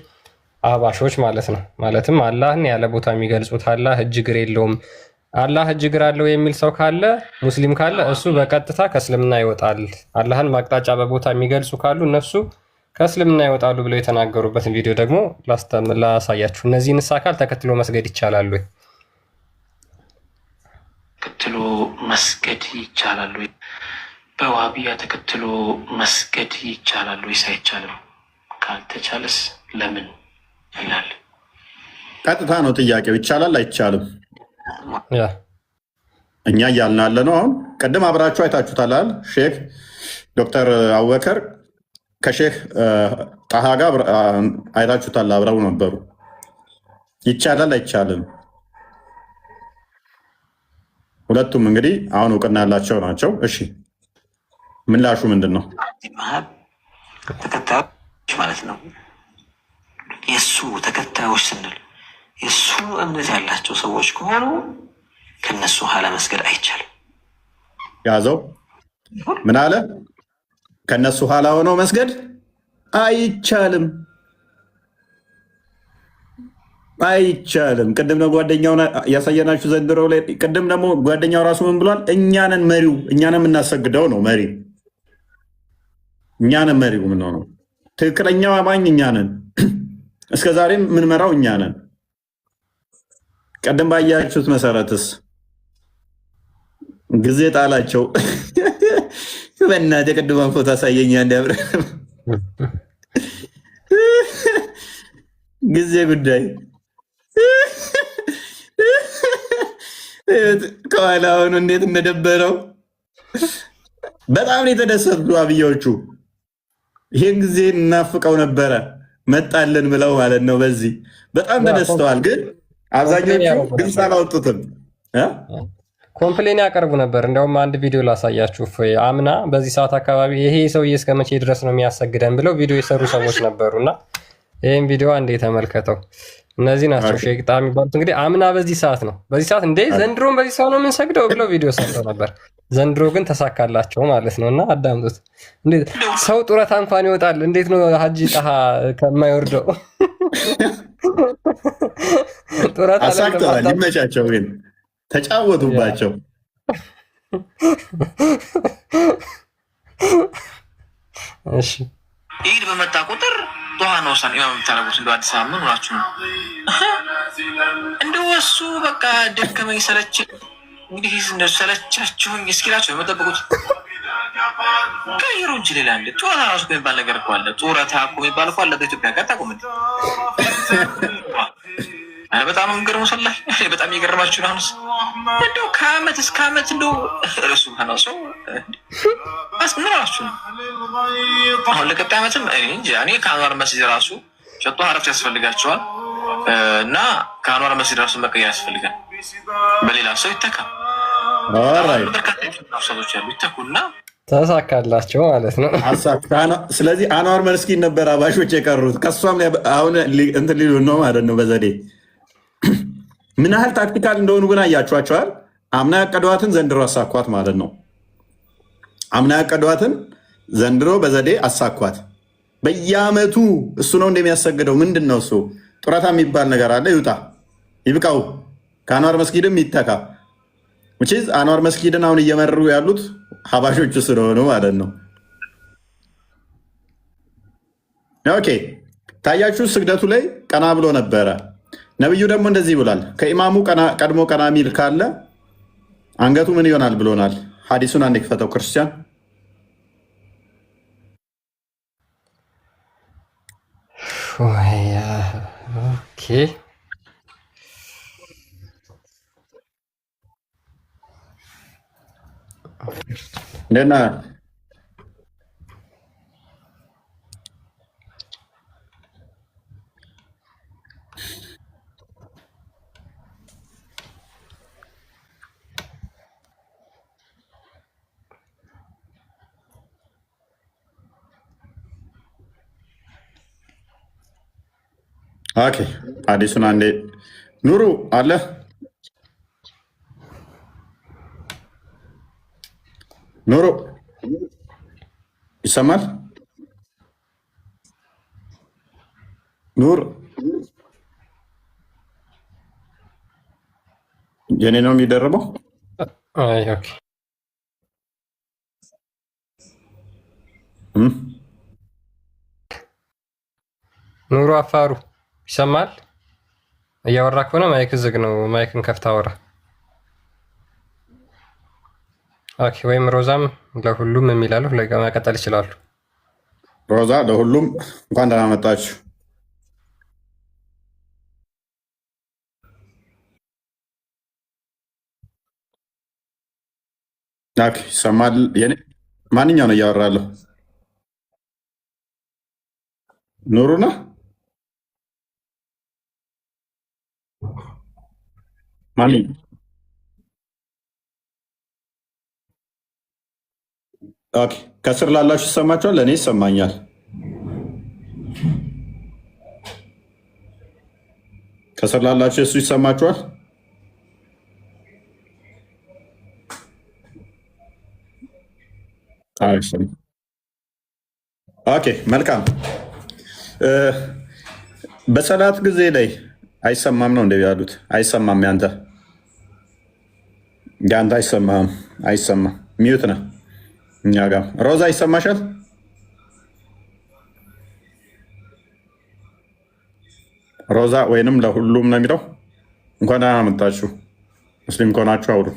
አህባሾች ማለት ነው። ማለትም አላህን ያለ ቦታ የሚገልጹት አላህ እጅ እግር የለውም፣ አላህ እጅ እግር አለው የሚል ሰው ካለ ሙስሊም ካለ እሱ በቀጥታ ከእስልምና ይወጣል። አላህን ማቅጣጫ በቦታ የሚገልጹ ካሉ እነሱ ከእስልምና ይወጣሉ ብለው የተናገሩበትን ቪዲዮ ደግሞ ላሳያችሁ። እነዚህንስ አካል ተከትሎ መስገድ ይቻላል ወይ? ተከትሎ መስገድ ይቻላል ወይ? በዋሃቢያ ተከትሎ መስገድ ይቻላል ወይስ አይቻልም? ካልተቻለስ ለምን ይላል። ቀጥታ ነው ጥያቄው። ይቻላል አይቻልም? ያ እኛ እያልን ያለ ነው። አሁን ቅድም አብራችሁ አይታችሁታል። ሼክ ዶክተር አቡበከር ከሼክ ጣሃ ጋር አይታችሁታል፣ አብረው ነበሩ። ይቻላል አይቻልም? ሁለቱም እንግዲህ አሁን እውቅና ያላቸው ናቸው። እሺ ምላሹ ምንድን ነው? ተከታዮች ማለት ነው። የእሱ ተከታዮች ስንል የእሱ እምነት ያላቸው ሰዎች ከሆኑ ከነሱ ኋላ መስገድ አይቻልም። ያዘው ምን አለ? ከነሱ ኋላ ሆነው መስገድ አይቻልም፣ አይቻልም። ቅድም ነው ጓደኛውን ያሳየናችሁ ዘንድሮ ላይ። ቅድም ደግሞ ጓደኛው ራሱ ምን ብሏል? እኛንን መሪው፣ እኛንን የምናሰግደው ነው መሪ፣ እኛንን መሪው ምን ነው ትክክለኛው አማኝ እኛንን፣ እስከዛሬም የምንመራው እኛንን። ቀደም ባያችሁት መሰረትስ ጊዜ ጣላቸው። በእናትህ ቅድማን ፎቶ አሳየኛ እንዲያብረ ጊዜ ጉዳይ ከኋላ ሆኖ እንዴት እንደደበረው በጣም ነው የተደሰቱ አብዮቹ። ይህን ጊዜ እናፍቀው ነበረ መጣልን ብለው ማለት ነው። በዚህ በጣም ተደስተዋል። ግን አብዛኞቹ ግልጽ አላወጡትም። ኮምፕሌን ያቀርቡ ነበር። እንዲያውም አንድ ቪዲዮ ላሳያችሁ። አምና በዚህ ሰዓት አካባቢ ይሄ ሰውዬ እስከ መቼ ድረስ ነው የሚያሰግደን ብለው ቪዲዮ የሰሩ ሰዎች ነበሩ እና ይህም ቪዲዮ አንዴ ተመልከተው። እነዚህ ናቸው ሼክ ጣሃ የሚባሉት። እንግዲህ አምና በዚህ ሰዓት ነው እንዴ ዘንድሮም በዚህ ሰዓት ነው የምንሰግደው ብለው ቪዲዮ ሰርተው ነበር። ዘንድሮ ግን ተሳካላቸው ማለት ነው። እና አዳምጡት። እንዴት ሰው ጡረታ እንኳን ይወጣል፣ እንዴት ነው ሀጂ ጣሃ ከማይወርደው? ጡረታ አሳክተዋል። ይመቻቸው። ግን ተጫወቱባቸው። እሺ ኢድ በመጣ ቁጥር ዱዓ ነው ሰን ኢማም የምታደርጉት። እንደው አዲስ አበባ ምን ሆናችሁ ነው? እንደው እሱ በቃ ደከመኝ ሰለቸኝ፣ እንግዲህ እንደው ሰለቻችሁኝ እስኪላቸው የመጠበቁት ቀይሩ እንጂ ሌላ እንደ ጡረታ ራሱ የሚባል ነገር እኮ አለ። ጡረታ እኮ የሚባል እኮ አለ በኢትዮጵያ ጋር ታቆም። በጣም የሚገርመው ሰላህ በጣም የገረማችሁ ነው። አሁንስ እንደው ከአመት እስከ አመት እንደው እርሱ ሰው ምን ራሱ አሁን ለቀጣይ አመትም እንጂ እኔ ከአንዋር መስጂድ ራሱ ሸጦ አረፍት ያስፈልጋቸዋል እና ከአንዋር መስጂድ ራሱ መቀየር ያስፈልጋል። በሌላ ሰው ይተካ። በርካታ ሰዎች ያሉ ይተኩና ተሳካላቸው ማለት ነው። ስለዚህ አንዋር መስጊድ ነበር አባሾች የቀሩት። ከሷም አሁን እንትን ሊሉ ነው ማለት ነው በዘዴ። ምን ያህል ታክቲካል እንደሆኑ ግን አያችኋቸዋል። አምና ያቀዷትን ዘንድሮ አሳኳት ማለት ነው። አምና ያቀዷትን ዘንድሮ በዘዴ አሳኳት። በየአመቱ እሱ ነው እንደሚያሰግደው። ምንድን ነው እሱ? ጡረታ የሚባል ነገር አለ። ይውጣ፣ ይብቃው። ከአንዋር መስጊድም ይተካ። አንዋር መስጊድን አሁን እየመሩ ያሉት ሀባሾቹ ስለሆኑ ማለት ነው። ኦኬ ታያችሁ። ስግደቱ ላይ ቀና ብሎ ነበረ። ነብዩ ደግሞ እንደዚህ ብሏል። ከኢማሙ ቀድሞ ቀና ሚል ካለ አንገቱ ምን ይሆናል ብሎናል። ሀዲሱን አንድ ክፈተው ክርስቲያን። ኦኬ እንደና ኦኬ አዲሱን አንዴ ኑሩ አለ ኑሮ ይሰማል? ኑር የኔ ነው የሚደረበው? አይ ኦኬ። ኑሮ አፋሩ ይሰማል? እያወራ ከሆነ ማይክ ዝግ ነው። ማይክን ከፍታ አወራ። ኦኬ። ወይም ሮዛም ለሁሉም የሚላሉ መቀጠል ይችላሉ። ሮዛ ለሁሉም እንኳን ደህና መጣችሁ። ይሰማል? ማንኛው ነው እያወራለሁ? ኑሩና ማን? ከስር ላላችሁ ይሰማችኋል? ለእኔ ይሰማኛል። ከስር ላላችሁ እሱ ይሰማችኋል? ኦኬ መልካም። በሰላት ጊዜ ላይ አይሰማም ነው እንደ ያሉት? አይሰማም። ያንተ አይሰማም። አይሰማም። ሚዩት ነህ። እኛ ጋር ሮዛ ይሰማሻል? ሮዛ ወይንም ለሁሉም ነው የሚለው። እንኳን ደህና መጣችሁ። ሙስሊም ከሆናችሁ አውሩ።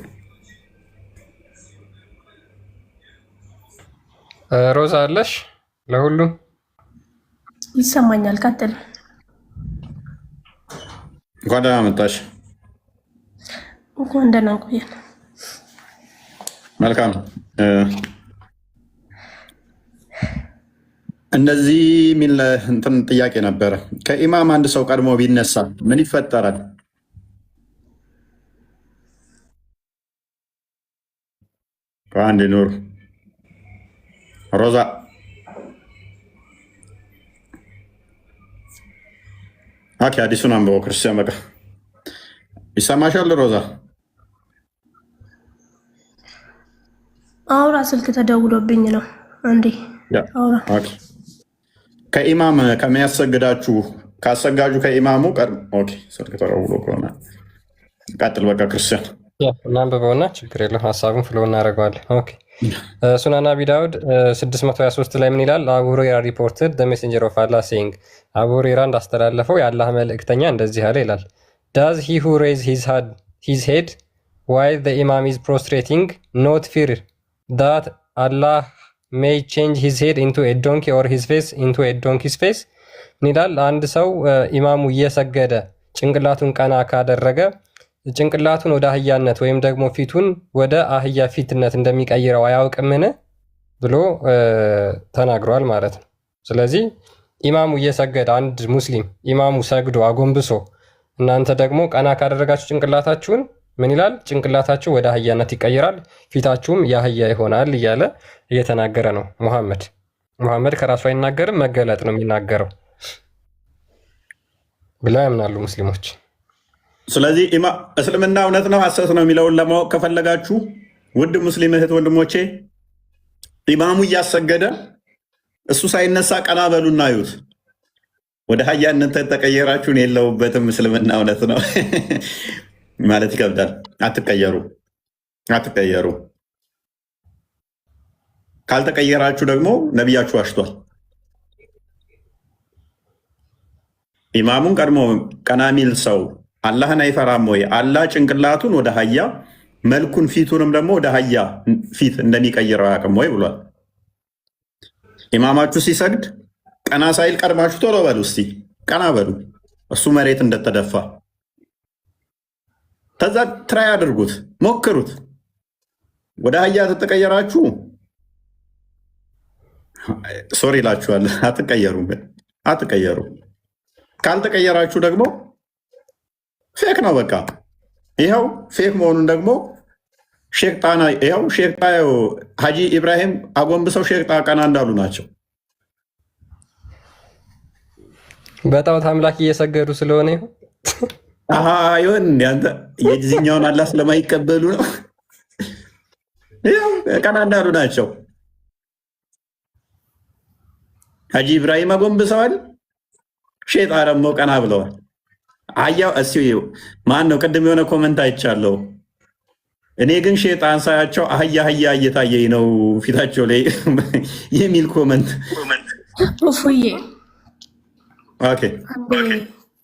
ሮዛ አለሽ? ለሁሉም ይሰማኛል። ቀጥል። እንኳን ደህና መጣሽ። እንኳን ደህና ቆየን። መልካም። እንደዚህ የሚል እንትን ጥያቄ ነበረ። ከኢማም አንድ ሰው ቀድሞ ቢነሳ ምን ይፈጠራል? አንድ ኑር ሮዛ አዲሱን አንብበው ክርስቲያን። በቃ ይሰማሻል ሮዛ? አውራ። ስልክ ተደውሎብኝ ነው። አንዴ አውራ። ከኢማም ከሚያሰግዳችሁ ካሰጋጁ ከኢማሙ ስልክ ተደውሎ ከሆነ ቀጥል። በቃ ክርስቲያን እናንብበውና ችግር የለም ሀሳቡን ፍሎ እናደርገዋለን። ኦኬ ሱናን አቢ ዳውድ 623 ላይ ምን ይላል? አቡ ሁረይራ ሪፖርትድ ሜሴንጀር ኦፍ አላህ ሴይንግ፣ አቡ ሁረይራ እንዳስተላለፈው የአላህ መልእክተኛ እንደዚህ አለ ይላል። ዳዝ ሂ ሁ ሬዝ ሂዝ ሄድ ዋይል ዘ ኢማም ኢዝ ፕሮስትሬቲንግ ኖት ፊር ዳት አላህ ሜይ ቼንጅ ሂዝ ሄድ ኢንቱ ኤ ዶንኪ ኦር ሂዝ ፌስ ኢንቱ ኤ ዶንኪስ ፌስ። ምን ይላል? አንድ ሰው ኢማሙ እየሰገደ ጭንቅላቱን ቀና ካደረገ ጭንቅላቱን ወደ አህያነት ወይም ደግሞ ፊቱን ወደ አህያ ፊትነት እንደሚቀይረው አያውቅምን ብሎ ተናግሯል ማለት ነው። ስለዚህ ኢማሙ እየሰገደ አንድ ሙስሊም ኢማሙ ሰግዶ አጎንብሶ እናንተ ደግሞ ቀና ካደረጋችሁ ጭንቅላታችሁን ምን ይላል? ጭንቅላታችሁ ወደ አህያነት ይቀይራል፣ ፊታችሁም የአህያ ይሆናል እያለ እየተናገረ ነው። ሙሐመድ ከራሱ አይናገርም፣ መገለጥ ነው የሚናገረው ብለው ያምናሉ ሙስሊሞች። ስለዚህ እስልምና እውነት ነው ሐሰት ነው የሚለውን ለማወቅ ከፈለጋችሁ ውድ ሙስሊም እህት ወንድሞቼ፣ ኢማሙ እያሰገደ እሱ ሳይነሳ ቀና በሉና እዩት። ወደ አህያነት ተቀየራችሁን? የለውበትም። እስልምና እውነት ነው ማለት ይከብዳል። አትቀየሩ። ካልተቀየራችሁ ደግሞ ነቢያችሁ ዋሽቷል። ኢማሙን ቀድሞ ቀና ሚል ሰው አላህን አይፈራም ወይ? አላህ ጭንቅላቱን ወደ አህያ መልኩን ፊቱንም ደግሞ ወደ አህያ ፊት እንደሚቀይረው አያውቅም ወይ ብሏል። ኢማማችሁ ሲሰግድ ቀና ሳይል ቀድማችሁ ቶሎ በሉ፣ እስቲ ቀና በሉ። እሱ መሬት እንደተደፋ ከዛ ትራይ አድርጉት፣ ሞክሩት። ወደ አህያ ተተቀየራችሁ ሶሪ ይላችኋል። አትቀየሩ። ካልተቀየራችሁ ደግሞ ፌክ ነው። በቃ ይኸው ፌክ መሆኑን ደግሞ ሼክ ሀጂ ኢብራሂም አጎንብሰው ሼክ ቀና እንዳሉ ናቸው። በጣዖት አምላክ እየሰገዱ ስለሆነ ይሆን አንተ የዚህኛውን አላህ ስለማይቀበሉ ነው። ያው ቀና እንዳሉ ናቸው። ሀጂ ኢብራሂም አጎንብሰዋል። ሼጣን ደግሞ ቀና ብለዋል። አያው ማን ነው? ቅድም የሆነ ኮመንት አይቻለሁ። እኔ ግን ሼጣን ሳያቸው አህያ እየታየኝ ነው ፊታቸው ላይ የሚል ኮመንት ፉዬ ኦኬ።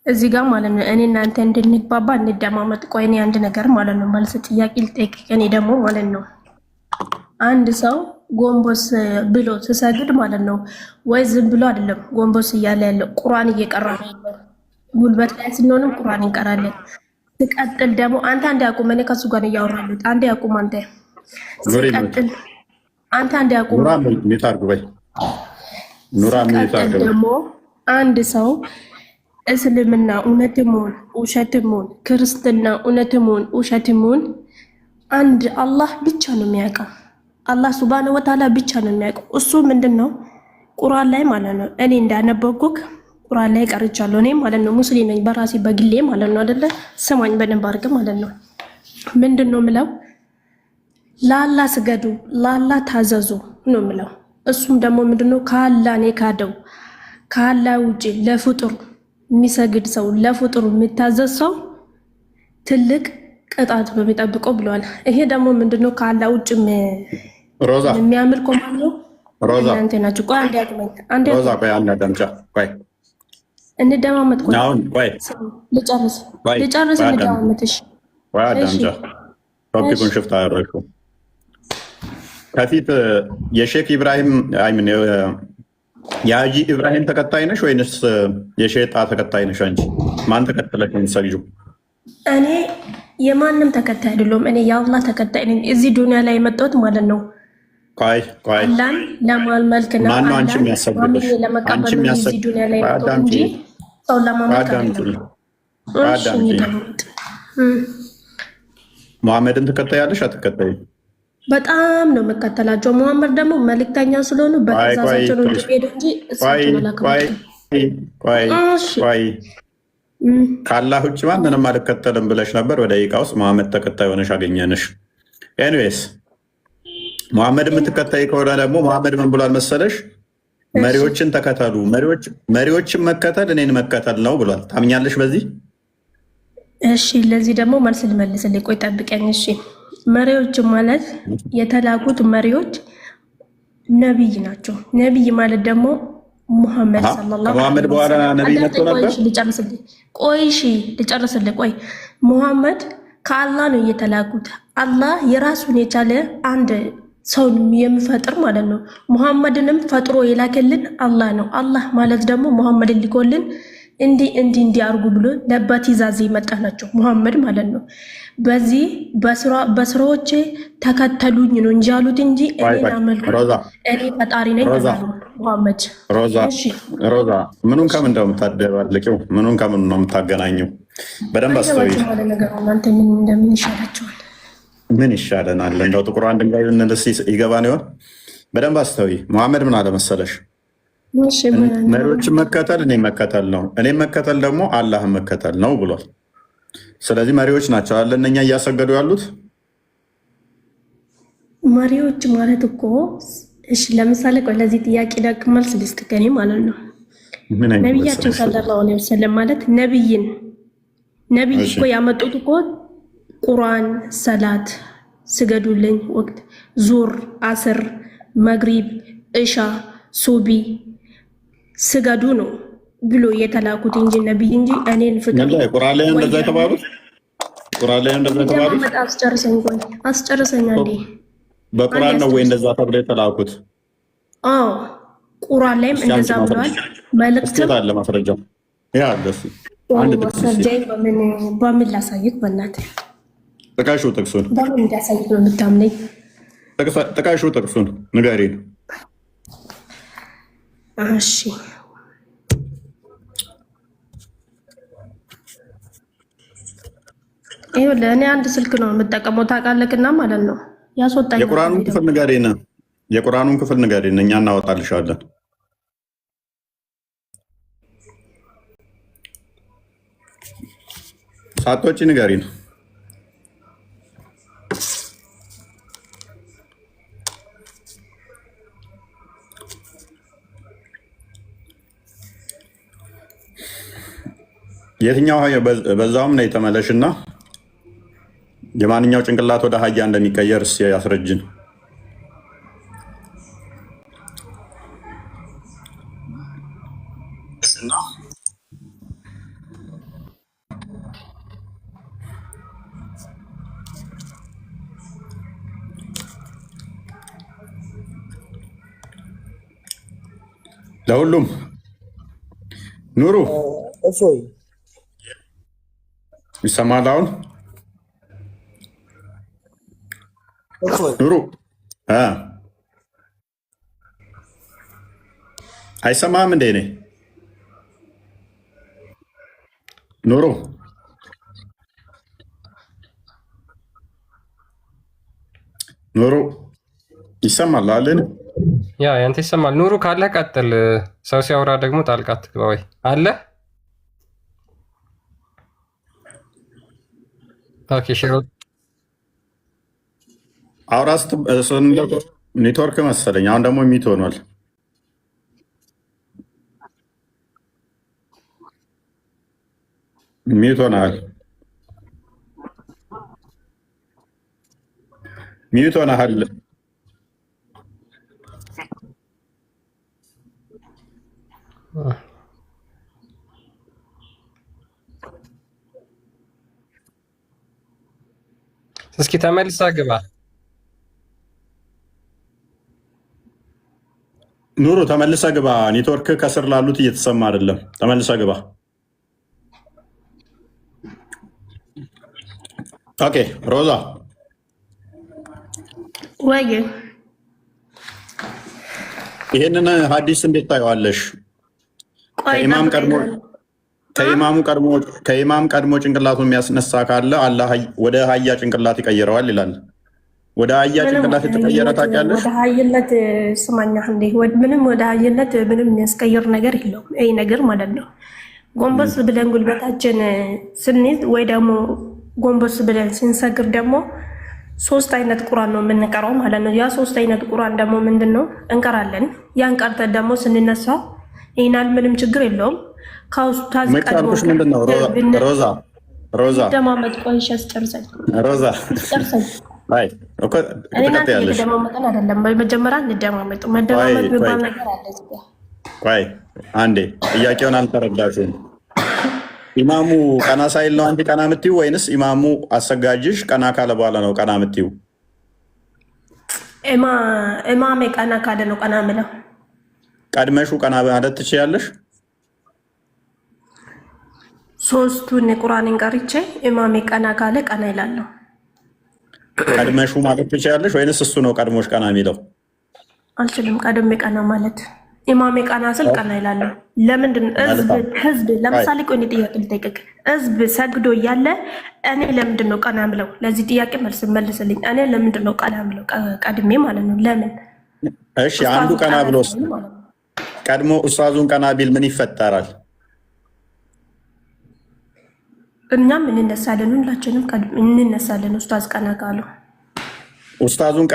እዚህ ጋር ማለት ነው እኔ እናንተ እንድንግባባ እንደማመጥ። ቆይ እኔ አንድ ነገር ማለት ነው መልስ ጥያቄ ልጠይቅ። እኔ ደግሞ ማለት ነው አንድ ሰው ጎንበስ ብሎ ሲሰግድ ማለት ነው ወይ ዝም ብሎ አይደለም ጎንበስ እያለ ያለው ቁርአን እየቀራ ነው ያለው። ጉልበት ላይ ስንሆንም ቁርአን እንቀራለን። ሲቀጥል ደግሞ አንድ ያቁም። እኔ ከሱ ጋር እያወራለሁ። አንድ ያቁም። አንተ ሲቀጥል አንድ ያቁም። ሲቀጥል ደግሞ አንድ ሰው እስልምና እውነትሙን ውሸትሙን፣ ክርስትና እውነትሙን ውሸትሙን አንድ አላህ ብቻ ነው የሚያውቀው። አላህ ሱብሃነሁ ወተዓላ ብቻ ነው የሚያውቀው። እሱ ምንድነው ቁርአን ላይ ማለት ነው እኔ እንዳነበብኩክ ቁርአን ላይ ቀርቻለሁ። እኔ ማለት ነው ሙስሊም ነኝ በራሴ በግሌ ማለት ነው አይደለ? ስማኝ በደንብ አድርገህ ማለት ነው ምንድነው ምለው ለአላህ ስገዱ፣ ለአላህ ታዘዙ ነው ምለው። እሱም ደግሞ ምንድነው ከአላህ ነው ካደው ከአላህ ውጪ ለፍጡር የሚሰግድ ሰው ለፍጡር የሚታዘዝ ሰው ትልቅ ቅጣት በሚጠብቀው ብለዋል። ይሄ ደግሞ ምንድነው ከአላህ ውጪ የሚያምር ኮማን ነው። እናንተ ናችሁ። ቆይ አንዴ አቁመኝ። ሮዛ ቆይ አንዴ አዳምጫ ቆይ እንደማመጥ ቆይ ልጨርስ እንደማመጥሽ ቆይ አዳምጫ ቶፒኩን ሽፍታ ያደረኩ ከፊት የሼክ ኢብራሂም አይምን የሀጂ ኢብራሂም ተከታይ ነሽ ወይንስ የሼጣ ተከታይ ነሽ? አንቺ ማን ተከተለሽ የምትሰግጂው? እኔ የማንም ተከታይ አይደለሁም። እኔ የአላህ ተከታይ ነኝ። እዚህ ዱንያ ላይ የመጣሁት ማለት ነው አላህን ለማልመልክ ነው። ማነው አንቺ የሚያሰግድሽ? ለመቀበል ነው እዚህ ዱንያ ላይ የመጣሁት እንጂ ሰው ለማመልክ አይደለም። ሙሐመድን ትከታያለሽ አትከታይም? በጣም ነው መከተላቸው። ሙሐመድ ደግሞ መልእክተኛ ስለሆኑ በትእዛዛቸው ነው ሄዱ እንጂ ቆይ ከአላህ ውጭ ማንንም አልከተልም ብለሽ ነበር። ወደ ደቂቃ ውስጥ ሙሐመድ ተከታይ ሆነሽ አገኘንሽ። ኤኒዌይስ ሙሐመድ የምትከታይ ከሆነ ደግሞ ሙሐመድ ምን ብሏል መሰለሽ? መሪዎችን ተከተሉ፣ መሪዎችን መከተል እኔን መከተል ነው ብሏል። ታምኛለሽ በዚህ? እሺ ለዚህ ደግሞ መልስ ልመልስልኝ። ቆይ ጠብቀኝ። እሺ መሪዎች ማለት የተላኩት መሪዎች ነብይ ናቸው። ነብይ ማለት ደግሞ ሙሐመድ ሰለላሁ ዐለይሂ ወሰለም በኋላ ነብይ መጥቶ ነበር። ልጨርስልህ። ቆይ ሙሐመድ ከአላህ ነው የተላኩት። አላህ የራሱን የቻለ አንድ ሰውን የሚፈጥር ማለት ነው። ሙሐመድንም ፈጥሮ የላከልን አላህ ነው። አላህ ማለት ደግሞ ሙሐመድን ሊኮልን እንዲህ አርጉ ብሎ በትእዛዝ የመጣ ናቸው ሙሐመድ ማለት ነው። በዚህ በስራዎቼ ተከተሉኝ ነው እንጂ ያሉት እንጂ እኔ ፈጣሪ ነኝ ሙሐመድ። ሮዛ ምኑን ከምን እንደምታደባልቂው ምኑን ከምን ነው የምታገናኘው? በደንብ አስተውይ። ምን ይሻላቸዋል? ምን ይሻለናል? እንደው ጥቁር አንድ ድንጋይ ብንልስ ይገባን ይሆን? በደንብ አስተውይ። ሙሐመድ ምን አለመሰለሽ? መሪዎችን መከተል እኔ መከተል ነው፣ እኔም መከተል ደግሞ አላህን መከተል ነው ብሏል። ስለዚህ መሪዎች ናቸው አለ እነኛ እያሰገዱ ያሉት መሪዎች ማለት እኮ። እሺ ለምሳሌ ቆይ ለዚህ ጥያቄ ደግ መልስ ልስጥከኝ ማለት ነው። ነብያችን ሰለላሁ ዐለይሂ ወሰለም ማለት ነብይ እኮ ያመጡት እኮ ቁርአን፣ ሰላት፣ ስገዱልኝ ወቅት፣ ዙር፣ አስር፣ መግሪብ፣ እሻ፣ ሱቢ ስገዱ ነው ብሎ የተላኩት እንጂ ነብይ እንጂ እኔን ፍቅር ቁርአን ላይ እንደዛ የተባሉት አስጨርሰኝ አንዴ። በቁርአን ነው ወይ እንደዛ ተብሎ የተላኩት? አዎ ቁርአን ላይም እንደዛ ብሏል። መልእክትም አለ ማስረጃው ያ አለሱ በምን ላሳይክ? በእናትህ ጥቀሹ ጥቅሱን። በምን እንዳሳይክ ነው የምታምነኝ? ጥቀሹ ጥቅሱን ንገሪን። እሺ ይኸው ለእኔ አንድ ስልክ ነው የምጠቀመው ታውቃለህና ማለት ነው ያስወጣኝ። የቁርአኑን ክፍል ንገሪን፣ የቁርአኑን ክፍል ንገሪን፣ እኛ እናወጣልሻለን። ሳትወጪ ንገሪን። የትኛው በዛውም ነው የተመለሽና የማንኛው ጭንቅላት ወደ አህያ እንደሚቀየር ያስረጅን። ለሁሉም ኑሩ ይሰማል። አሁን ኑሩ አይሰማም እንዴ? እኔ ኑሩ ኑሩ ይሰማል አለን። ያ ያንተ ይሰማል። ኑሩ ካለ ቀጥል። ሰው ሲያወራ ደግሞ ጣልቃ አትግባ። ወይ አለ። ኦኬ ሽሮ አውራስ ኔትወርክ መሰለኝ። አሁን ደግሞ ሚት ሆኗል። ሚት ሆናል። ሚት ሆናል። እስኪ ተመልሳ ግባ። ኑሩ ተመልሳ ግባ። ኔትወርክ ከስር ላሉት እየተሰማ አይደለም። ተመልሳ ግባ። ኦኬ ሮዛ ወይ ይሄንን ሀዲስ እንዴት ታየዋለሽ? ከኢማም ቀድሞ ጭንቅላቱን የሚያስነሳ ካለ አላህ ወደ አህያ ጭንቅላት ይቀይረዋል ይላል። ወደ አህያ ጭንቅላት የተቀየረ ታውቂያለሽ? ወደ አህይነት ስማኛ እንዴ ምንም ወደ አህይነት ምንም የሚያስቀይር ነገር የለውም። ይሄ ነገር ማለት ነው። ጎንበስ ብለን ጉልበታችን ስንይዝ ወይ ደግሞ ጎንበስ ብለን ስንሰግር ደግሞ 3 አይነት ቁርአን ነው የምንቀራው ማለት ነው። ያ 3 አይነት ቁርአን ደግሞ ምንድነው እንቀራለን። ያን ቀርተን ደግሞ ስንነሳ ይናል ምንም ችግር የለውም። ካውስታዝ ቀድሞሽ ምንድነው ሮዛ ደማመጥ ቆይሻስ ጨርሰኝ ሮዛ ጨርሰኝ። አይ እኮ ተከታያለሽ። ደማመጥን አይደለም በመጀመሪያ እንደማመጥ መደማመጥ የሚባል ነገር አለ እዚህ ጋር። ቆይ አንዴ ጥያቄውን አልተረዳሽም። ኢማሙ ቀና ሳይል ነው አንቺ ቀና የምትይው ወይንስ ኢማሙ አሰጋጅሽ ቀና ካለ በኋላ ነው ቀና የምትይው? ኢማሜ ቀና ካለ ነው ቀና የምለው። ቀድመሹ ቀና ማለት ትችያለሽ? 3ቱን ቁርአንን ቀርቼ ኢማሜ ቀና ካለ ቀና ይላለሁ። ቀድመሹ ማለት ትችያለሽ ወይንስ እሱ ነው ቀድሞሽ ቀና የሚለው? አልችልም። ቀድሜ ቀና ማለት ኢማሜ ቀና ስል ቀና ይላለሁ። ለምንድን ህዝብ ለምሳሌ ቆይ ጥያቄ ልጠይቅህ። ህዝብ ሰግዶ እያለ እኔ ለምንድን ነው ቀና ምለው? ለዚህ ጥያቄ መልስ መልስልኝ። እኔ ለምንድን ነው ቀና ምለው ቀድሜ ማለት ነው? ለምን? እሺ አንዱ ቀና ብሎስ ቀድሞ ኡስታዙን ቀና ቢል ምን ይፈጠራል? እኛም እንነሳለን፣ ሁላችንም እንነሳለን። ኡስታዝ ቀና ካሉ ኡስታዙን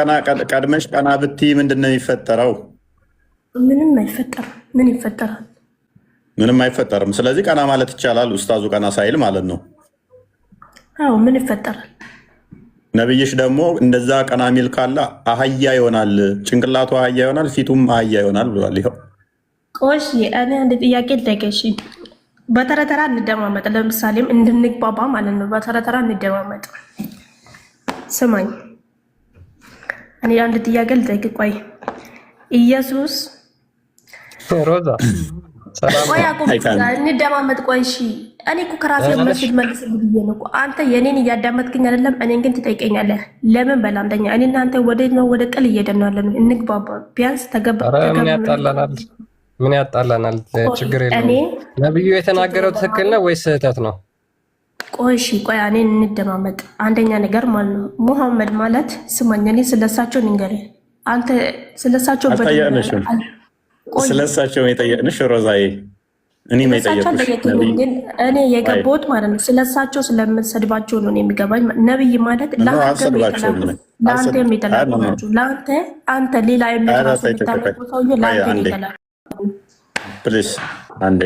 ቀድመሽ ቀና ብትይ ምንድን ነው የሚፈጠረው? ምንም አይፈጠርም። ምን ይፈጠራል? ምንም አይፈጠርም። ስለዚህ ቀና ማለት ይቻላል ኡስታዙ ቀና ሳይል ማለት ነው። አዎ ምን ይፈጠራል? ነብይሽ ደግሞ እንደዛ ቀና ሚል ካለ አህያ ይሆናል፣ ጭንቅላቱ አህያ ይሆናል፣ ፊቱም አህያ ይሆናል ብሏል። ይኸው ቆሽ እኔ አንድ ጥያቄ ልጠይቅሽ። በተረተራ እንደማመጥ ለምሳሌም እንድንግባባ ማለት ነው። በተረተራ እንደማመጥ ስማኝ። እኔ አንድ ጥያቄ ልጠይቅ። ቆይ ኢየሱስ ሮዛ ቆይ አቁም፣ እንደማመጥ። ቆይ እሺ እኔ እኮ ከራሴ መስል መልስልኝ ብዬ ነው እኮ። አንተ የኔን እያዳመጥክኝ አይደለም፣ እኔን ግን ትጠይቀኛለህ። ለምን በላ አንደኛ እኔ እናንተ ወደ ጥል እየሄድን ነው ያለነው። እንግባባ ቢያንስ ምን ያጣላናል? ችግር የለውም። ነብዩ የተናገረው ትክክል ነው ወይስ ስህተት ነው? ቆይ እሺ ቆይ እኔን እንደማመጥ። አንደኛ ነገር ማለት ነው ሙሐመድ ማለት ስማኝ፣ እኔ ስለሳቸው ንገረኝ። አንተ ስለሳቸው ስለሳቸው የጠየቅንሽ ሮዛዬ፣ እኔ እኔ የገባሁት ማለት ነው ስለሳቸው ስለምሰድባቸው ነው የሚገባኝ። ነብይ ማለት ለአንተ የሚጠላቸው ለአንተ ሌላ የሚጠላቸው ሰውዬ ለአንተ የሚጠላ ፕሊስ አንዴ።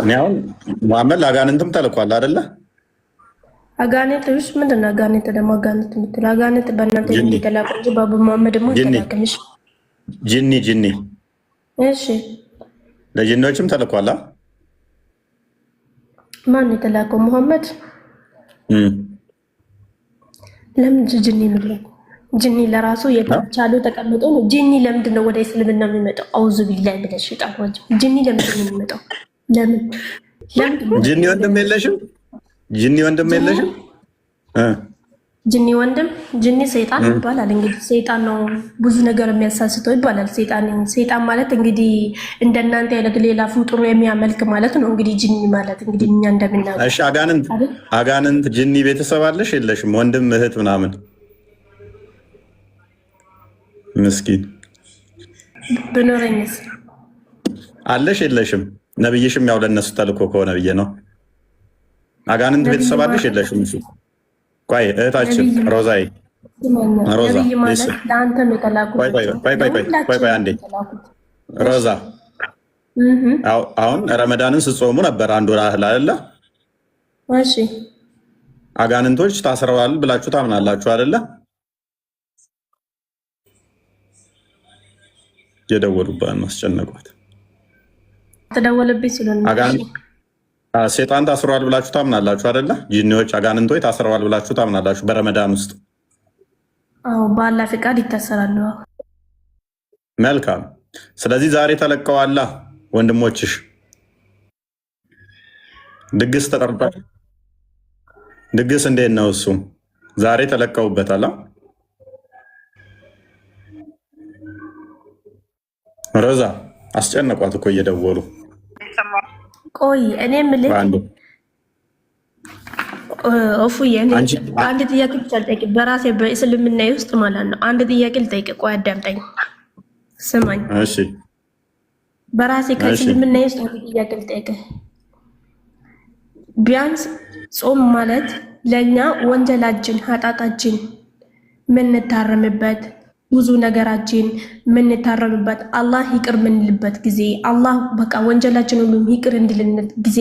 እኔ አሁን መሐመድ ለአጋንንትም ተልኳል አይደለ? አጋንንት ውስጥ ምንድን ነው? አጋንንት ደግሞ አጋንንት የምትለው አጋንንት በእናንተ የተላከ እንጂ በአቡ መሐመድ ደግሞ ተላከሽ። ጂኒ እሺ፣ ለጂኒዎችም ተልኳላ። ማን የተላከው? መሐመድ። ለምን ጂኒ የሚለው? ጂኒ ለራሱ የቻሉ ተቀምጦ ነው። ጂኒ ለምንድን ነው ወደ እስልምና የሚመጣው? አውዙ ቢላሂ ሚነ ሸይጣን ረጂም። ጂኒ ለምንድን ነው የሚመጣው? ለምን ጂኒ ወንድም የለሽም? ጂኒ ወንድም የለሽም? ጂኒ ወንድም ጂኒ ሰይጣን ይባላል። እንግዲህ ሰይጣን ነው ብዙ ነገር የሚያሳስተው ይባላል። ሰይጣን ማለት እንግዲህ እንደናንተ አይነት ሌላ ፍጡር የሚያመልክ ማለት ነው። እንግዲህ ጂኒ ማለት እንግዲህ እኛ እንደምናውቀው። እሺ፣ አጋንንት ጂኒ ቤተሰብ አለሽ የለሽም? ወንድም እህት ምናምን? ምስኪን ብኖረኝስ አለሽ የለሽም? ነብይሽም ያው ለነሱ ተልኮ ከሆነ ብዬ ነው። አጋንንት ቤተሰብ አለሽ የለሽም? እሱ ቆይ እህታችን ሮዛይ ሮዛ አንዴ ሮዛ አሁን ረመዳንን ስጾሙ ነበር አንድ ወር ያህል አይደለ? እሺ አጋንንቶች ታስረዋል ብላችሁ ታምናላችሁ አይደለ? የደወሉባት ማስጨነቋት ተደወለብኝ ስለሆነ ሴጣን ታስረዋል ብላችሁ ታምናላችሁ አይደለ? ጂኒዎች አጋንንቶች ታስረዋል ብላችሁ ታምናላችሁ በረመዳን ውስጥ? አዎ በአላህ ፍቃድ ይታሰራሉ። መልካም። ስለዚህ ዛሬ ተለቀዋላ ወንድሞችሽ ድግስ ተጠርቷል። ድግስ እንዴት ነው እሱ? ዛሬ ተለቀውበታል። ሮዛ አስጨነቋት እኮ እየደወሉ። ቆይ እኔ የምልህ እፉዬ፣ አንድ ጥያቄ ብቻ ልጠይቅ፣ በራሴ በእስልምና ውስጥ ማለት ነው። አንድ ጥያቄ ልጠይቅ። ቆይ አዳምጠኝ፣ ስማኝ። እሺ፣ በራሴ ከእስልምና ውስጥ አንድ ጥያቄ ልጠይቅ። ቢያንስ ጾም ማለት ለእኛ ወንጀላችን ኃጢአታችን ምንታረምበት ብዙ ነገራችን ምንታረምበት አላህ ይቅር ምንልበት ጊዜ አላህ በቃ ወንጀላችን ሁሉ ይቅር እንድልነት ጊዜ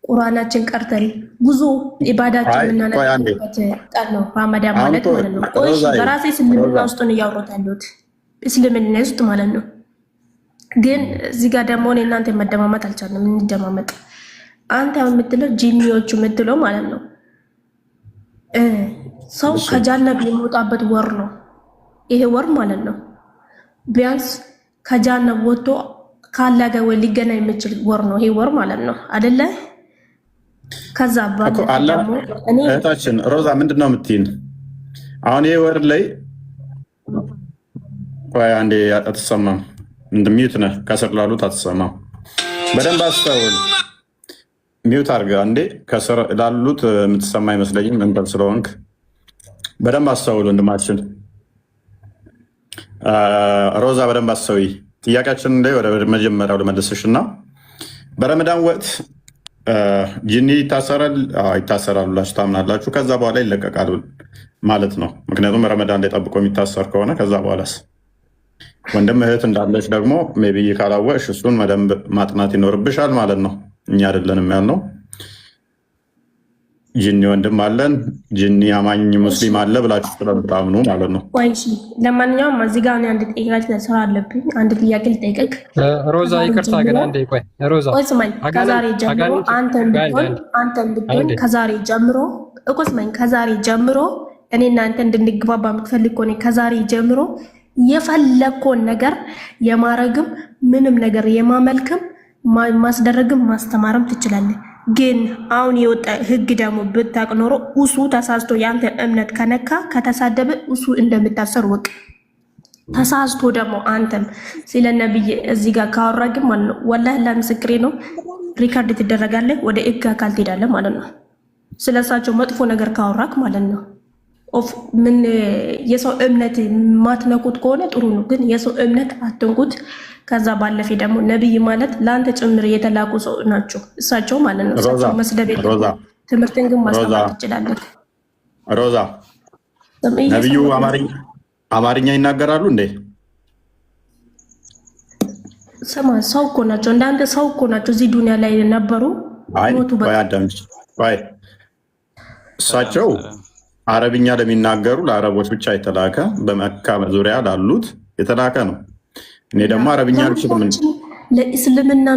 ቁርአናችን ቀርተን ብዙ ኢባዳችን ምናነበት ቀን ነው ረመዳን ማለት ነው። ቆይ በራሴ እስልምና ውስጥ ነው እያወራሁት ያለሁት እስልምና ውስጥ ማለት ነው። ግን እዚህ ጋር ደግሞ እናንተ መደማመጥ አልቻልንም። እንደማመጥ አንተ የምትለው ጂኒዎቹ የምትለው ማለት ነው ሰው ከጃነብ የሚወጣበት ወር ነው ይሄ ወር ማለት ነው። ቢያንስ ከጃነብ ወጥቶ ካለ ጋር ወይ ሊገናኝ የሚችል ወር ነው ይሄ ወር ማለት ነው አይደለ? ከዛ ደግሞ እህታችን ሮዛ ምንድን ነው የምትይን? አሁን ይሄ ወር ላይ ወይ አንዴ አትሰማም፣ ሚዩት ነህ፣ ከስር ላሉት አትሰማም። በደንብ አስተውል፣ ሚዩት አድርገህ አንዴ። ከስር ላሉት የምትሰማ አይመስለኝም እንበል ስለሆንክ በደንብ አስተውል ወንድማችን። ሮዛ በደንብ አስተውይ። ጥያቄያችን ላይ ወደ መጀመሪያው ልመልስሽ እና በረመዳን ወቅት ጂኒ ይታሰራል? ይታሰራል ብላችሁ ታምናላችሁ? ከዛ በኋላ ይለቀቃል ማለት ነው። ምክንያቱም ረመዳን ላይ ጠብቆ የሚታሰር ከሆነ ከዛ በኋላስ? ወንድም እህት እንዳለች ደግሞ ሜይ ቢ ካላወቅሽ እሱን በደንብ ማጥናት ይኖርብሻል ማለት ነው። እኛ አይደለንም ያልነው። ጂኒ ወንድም አለን፣ ጂኒ አማኝ ሙስሊም አለ ብላችሁ ስለምታምኑ ማለት ነው። ለማንኛውም እዚህ ጋር አንድ ጥያቄ ስራ አለብኝ። አንድ ጥያቄ ልጠይቅህ ሮዛ። ይቅርታ ግን አንዴ ቆይ ሮዛ፣ ስማኝ። ከዛሬ ጀምሮ አንተን ብትሆን ከዛሬ ጀምሮ ስማኝ፣ ከዛሬ ጀምሮ እኔ እናንተ እንድንግባባ የምትፈልግ ከሆነ ከዛሬ ጀምሮ የፈለግከውን ነገር የማረግም ምንም ነገር የማመልክም ማስደረግም ማስተማርም ትችላለህ። ግን አሁን የወጣ ህግ ደግሞ ብታቅ ኖሮ እሱ ተሳስቶ ያንተ እምነት ከነካ ከተሳደበ እሱ እንደምታሰር ወቅ። ተሳስቶ ደግሞ አንተም ስለ ነብይ እዚህ ጋር ካወራግም ማለት ነው ወላሂ ለምስክሬ ነው ሪካርድ ትደረጋለህ፣ ወደ ህግ አካል ትሄዳለህ ማለት ነው። ስለሳቸው መጥፎ ነገር ካወራክ ማለት ነው። ምን የሰው እምነት ማትነኩት ከሆነ ጥሩ ነው፣ ግን የሰው እምነት አትንኩት። ከዛ ባለፈ ደግሞ ነብይ ማለት ለአንተ ጭምር የተላኩ ሰው ናቸው እሳቸው ማለት ነው። እሳቸው መስደብ ትምህርትን ግን ማስተማር ትችላለህ። ሮዛ ነብዩ አማርኛ ይናገራሉ እንዴ? ስማ ሰው እኮ ናቸው፣ እንዳንተ ሰው እኮ ናቸው። እዚህ ዱንያ ላይ ነበሩ ሞቱ። እሳቸው አረብኛ ለሚናገሩ ለአረቦች ብቻ የተላከ በመካ ዙሪያ ላሉት የተላከ ነው። እኔ ደግሞ አረብኛ አልችልም። ለእስልምና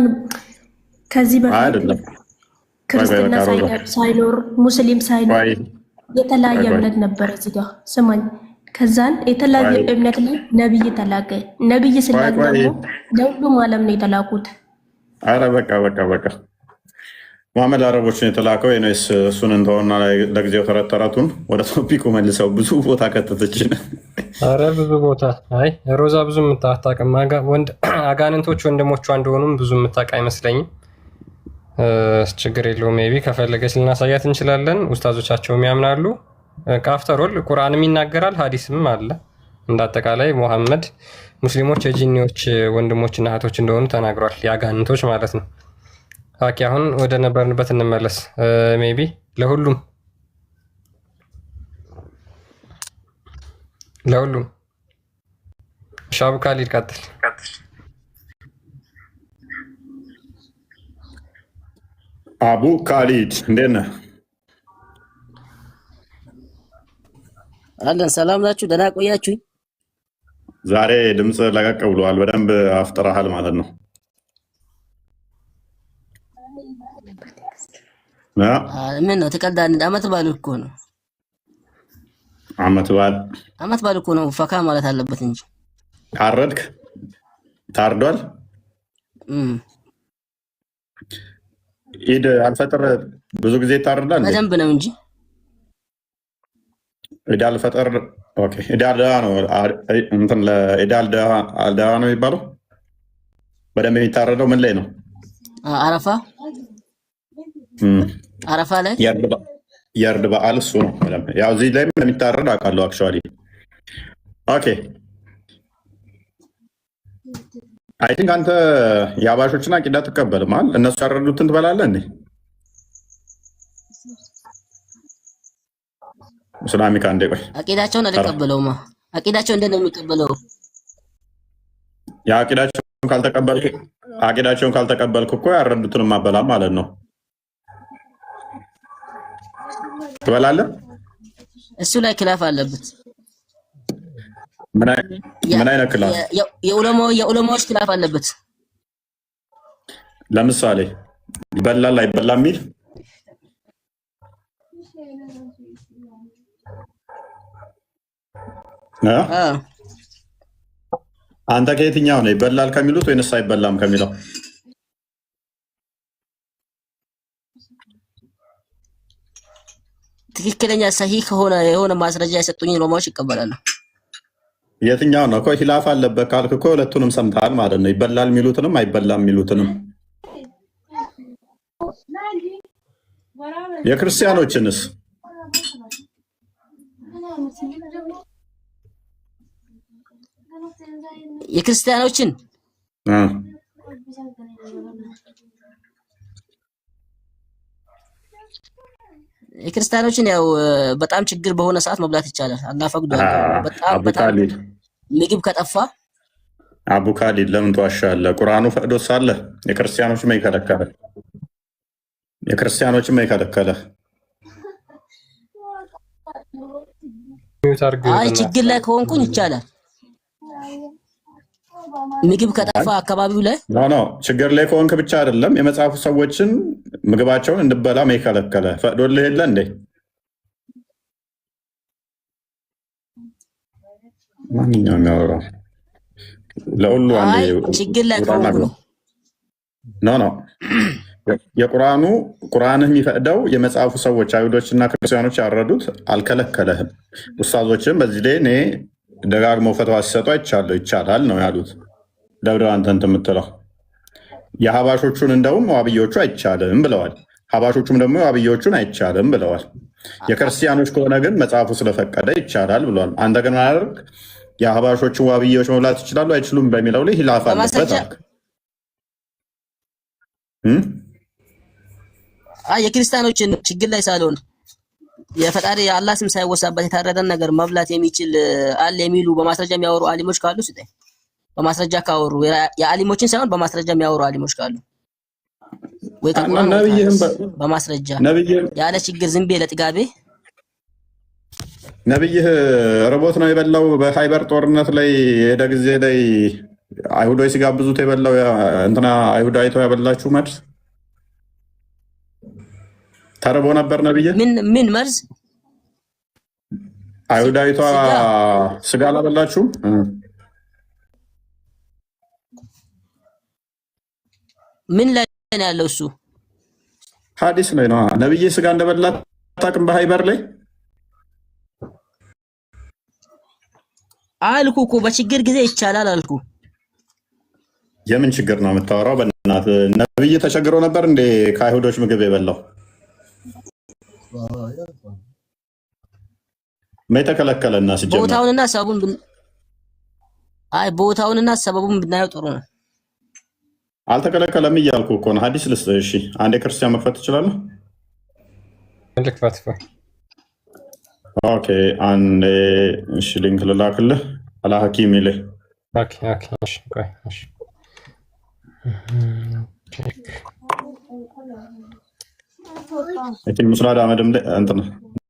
ከዚህ በፊት ክርስትና ሳይኖር ሙስሊም ሳይኖር የተለያየ እምነት ነበር እዚህ ጋር ስማኝ። ከዛን የተለያየ እምነት ላይ ነብይ ተላከ። ነብይ ስላክ ደግሞ ለሁሉም ዓለም ነው የተላኩት። አረ በቃ መሐመድ አረቦችን የተላከው ወይስ እሱን እንተውና ለጊዜው ተረተረቱን ወደ ቶፒኩ መልሰው ብዙ ቦታ ከተተችን። አረ ብዙ ቦታ አይ ሮዛ ብዙ የምታጣቅም አጋንንቶች ወንድሞቿ እንደሆኑም ብዙ የምታውቅ አይመስለኝም። ችግር የለውም። ሜቢ ከፈለገች ልናሳያት እንችላለን። ኡስታዞቻቸውም ያምናሉ። ከአፍተሮል ቁርአንም ይናገራል፣ ሀዲስም አለ። እንዳጠቃላይ ሙሐመድ ሙስሊሞች የጂኒዎች ወንድሞችና እህቶች እንደሆኑ ተናግሯል። የአጋንንቶች ማለት ነው። ኦኬ አሁን ወደ ነበርንበት እንመለስ። ሜቢ ለሁሉም ሻቡ ካሊድ ቀጥል። አቡ ካሊድ እንዴት ነህ? አለን ሰላም ናችሁ? ደህና ቆያችሁኝ? ዛሬ ድምፅ ለቀቅ ብሏል። በደንብ አፍጥረሃል ማለት ነው። ምን ነው ትቀልዳለህ? አመት በዓል እኮ ነው። አመት በዓል እኮ ነው። ፈካ ማለት አለበት እንጂ። ታረድክ? ታርዷል? ኢድ አልፈጥር ብዙ ጊዜ ይታረዳል። በደንብ ነው እንጂ ኢድ አልፈጥር። ኦኬ ኢድ አልደሃ ነው እንትን ለኢድ አልደሃ ነው የሚባለው። በደንብ የሚታረደው ምን ላይ ነው? አረፋ ላይ የእርድ በዓል እሱ ነው። ያው እዚህ ላይ የሚታረድ አውቃለሁ አክቹዋሊ። ኦኬ አይ ቲንክ አንተ የአባሾችን አቂዳ ትቀበልም አይደል? እነሱ ያረዱትን ትበላለህ እንዴ? ኢስላሚክ አንዴ ቆይ፣ አቂዳቸውን አልቀበለውማ። አቂዳቸው እንዴት ነው የሚቀበለው? አቂዳቸውን ካልተቀበልክ እኮ ያረዱትን ማበላም ማለት ነው። ትበላለህ? እሱ ላይ ክላፍ አለበት። ምን አይነት ክላፍ? የዑለማዎች ክላፍ አለበት። ለምሳሌ ይበላል አይበላም የሚል አንተ ከየትኛው ነው? ይበላል ከሚሉት ወይንስ አይበላም ከሚለው? ትክክለኛ ሰሂህ ከሆነ የሆነ ማስረጃ የሰጡኝ ዑለማዎች ይቀበላሉ። የትኛው ነው? እኮ ሂላፍ አለበት ካልክ እኮ ሁለቱንም ሰምተሃል ማለት ነው። ይበላል የሚሉትንም አይበላም የሚሉትንም። የክርስቲያኖችንስ? የክርስቲያኖችን ያው በጣም ችግር በሆነ ሰዓት መብላት ይቻላል። አላህ ፈቅዷል። በጣም ምግብ ከጠፋ አቡ ካሊድ ለምን ትዋሻለህ? ቁርአኑ ፈቅዶ ሳለ የክርስቲያኖች ምን ይከለከለ? አይ ችግር ላይ ከሆንኩኝ ይቻላል። ምግብ ከጠፋ አካባቢው ላይ ኖ ችግር ላይ ከሆንክ ብቻ አይደለም የመጽሐፉ ሰዎችን ምግባቸውን እንድበላ የከለከለ ፈቅዶልህ የለ እንዴ? ማንኛውም ያወራው ለሁሉ ችግር ላይ ከሆንኩ ኖ ቁርአንህ የሚፈቅደው የመጽሐፉ ሰዎች አይሁዶችና ክርስቲያኖች ያረዱት አልከለከለህም። ኡስታዞችም በዚህ ላይ እኔ ደጋግመው ፈትዋ ሲሰጡ ይቻላል ነው ያሉት። ደብረ አንተ የምትለው የሀባሾቹን እንደውም ዋብዮቹ አይቻልም ብለዋል። ሀባሾቹም ደግሞ ዋብዮቹን አይቻልም ብለዋል። የክርስቲያኖች ከሆነ ግን መጽሐፉ ስለፈቀደ ይቻላል ብለዋል። አንተ ግን ማያደርግ የሀባሾቹን ዋብዮች መብላት ይችላሉ አይችሉም በሚለው ላይ ሂላፍ አለበት። የክርስቲያኖችን ችግር ላይ ሳልሆን የፈጣሪ የአላህ ስም ሳይወሳበት የታረደን ነገር መብላት የሚችል አለ የሚሉ በማስረጃ የሚያወሩ አሊሞች ካሉ ስጠኝ። በማስረጃ ካወሩ የአሊሞችን ሳይሆን በማስረጃ የሚያወሩ አሊሞች ካሉ ወይ ከቁርአን በማስረጃ ያለ ችግር ዝም ብዬ ለጥጋቤ ነብይህ ርቦት ነው የበላው በሃይበር ጦርነት ላይ የሄደ ጊዜ ላይ አይሁዶች ሲጋብዙት የበላው እንትና አይሁዳዊቷ ያበላችሁ መርዝ ተርቦ ነበር ነብይህ ምን መርዝ አይሁዳዊቷ ስጋ አላበላችሁም ምን ላይ ነው ያለው እሱ ሐዲስ ላይ ነው ነብይ ስጋ እንደበላ ታውቅም በሃይበር ላይ አልኩ እኮ በችግር ጊዜ ይቻላል አልኩ የምን ችግር ነው የምታወራው በእናት ነብይ ተቸግሮ ነበር እንዴ ከአይሁዶች ምግብ የበላው ተከለከለና ሲጀምር ቦታውንና ሰበቡን ብናየው ጥሩ ነው አልተከለከለም እያልኩ እኮ ነው ሐዲስ ልስጥ እሺ አንዴ ክርስቲያን መክፈት ትችላለህ ልክፈት ኦኬ አንዴ እሺ ሊንክ ልላክልህ አላ ሐኪም ይልህ ኦኬ እሺ ቆይ እሺ እቺ ሙስላዳ መደም እንትን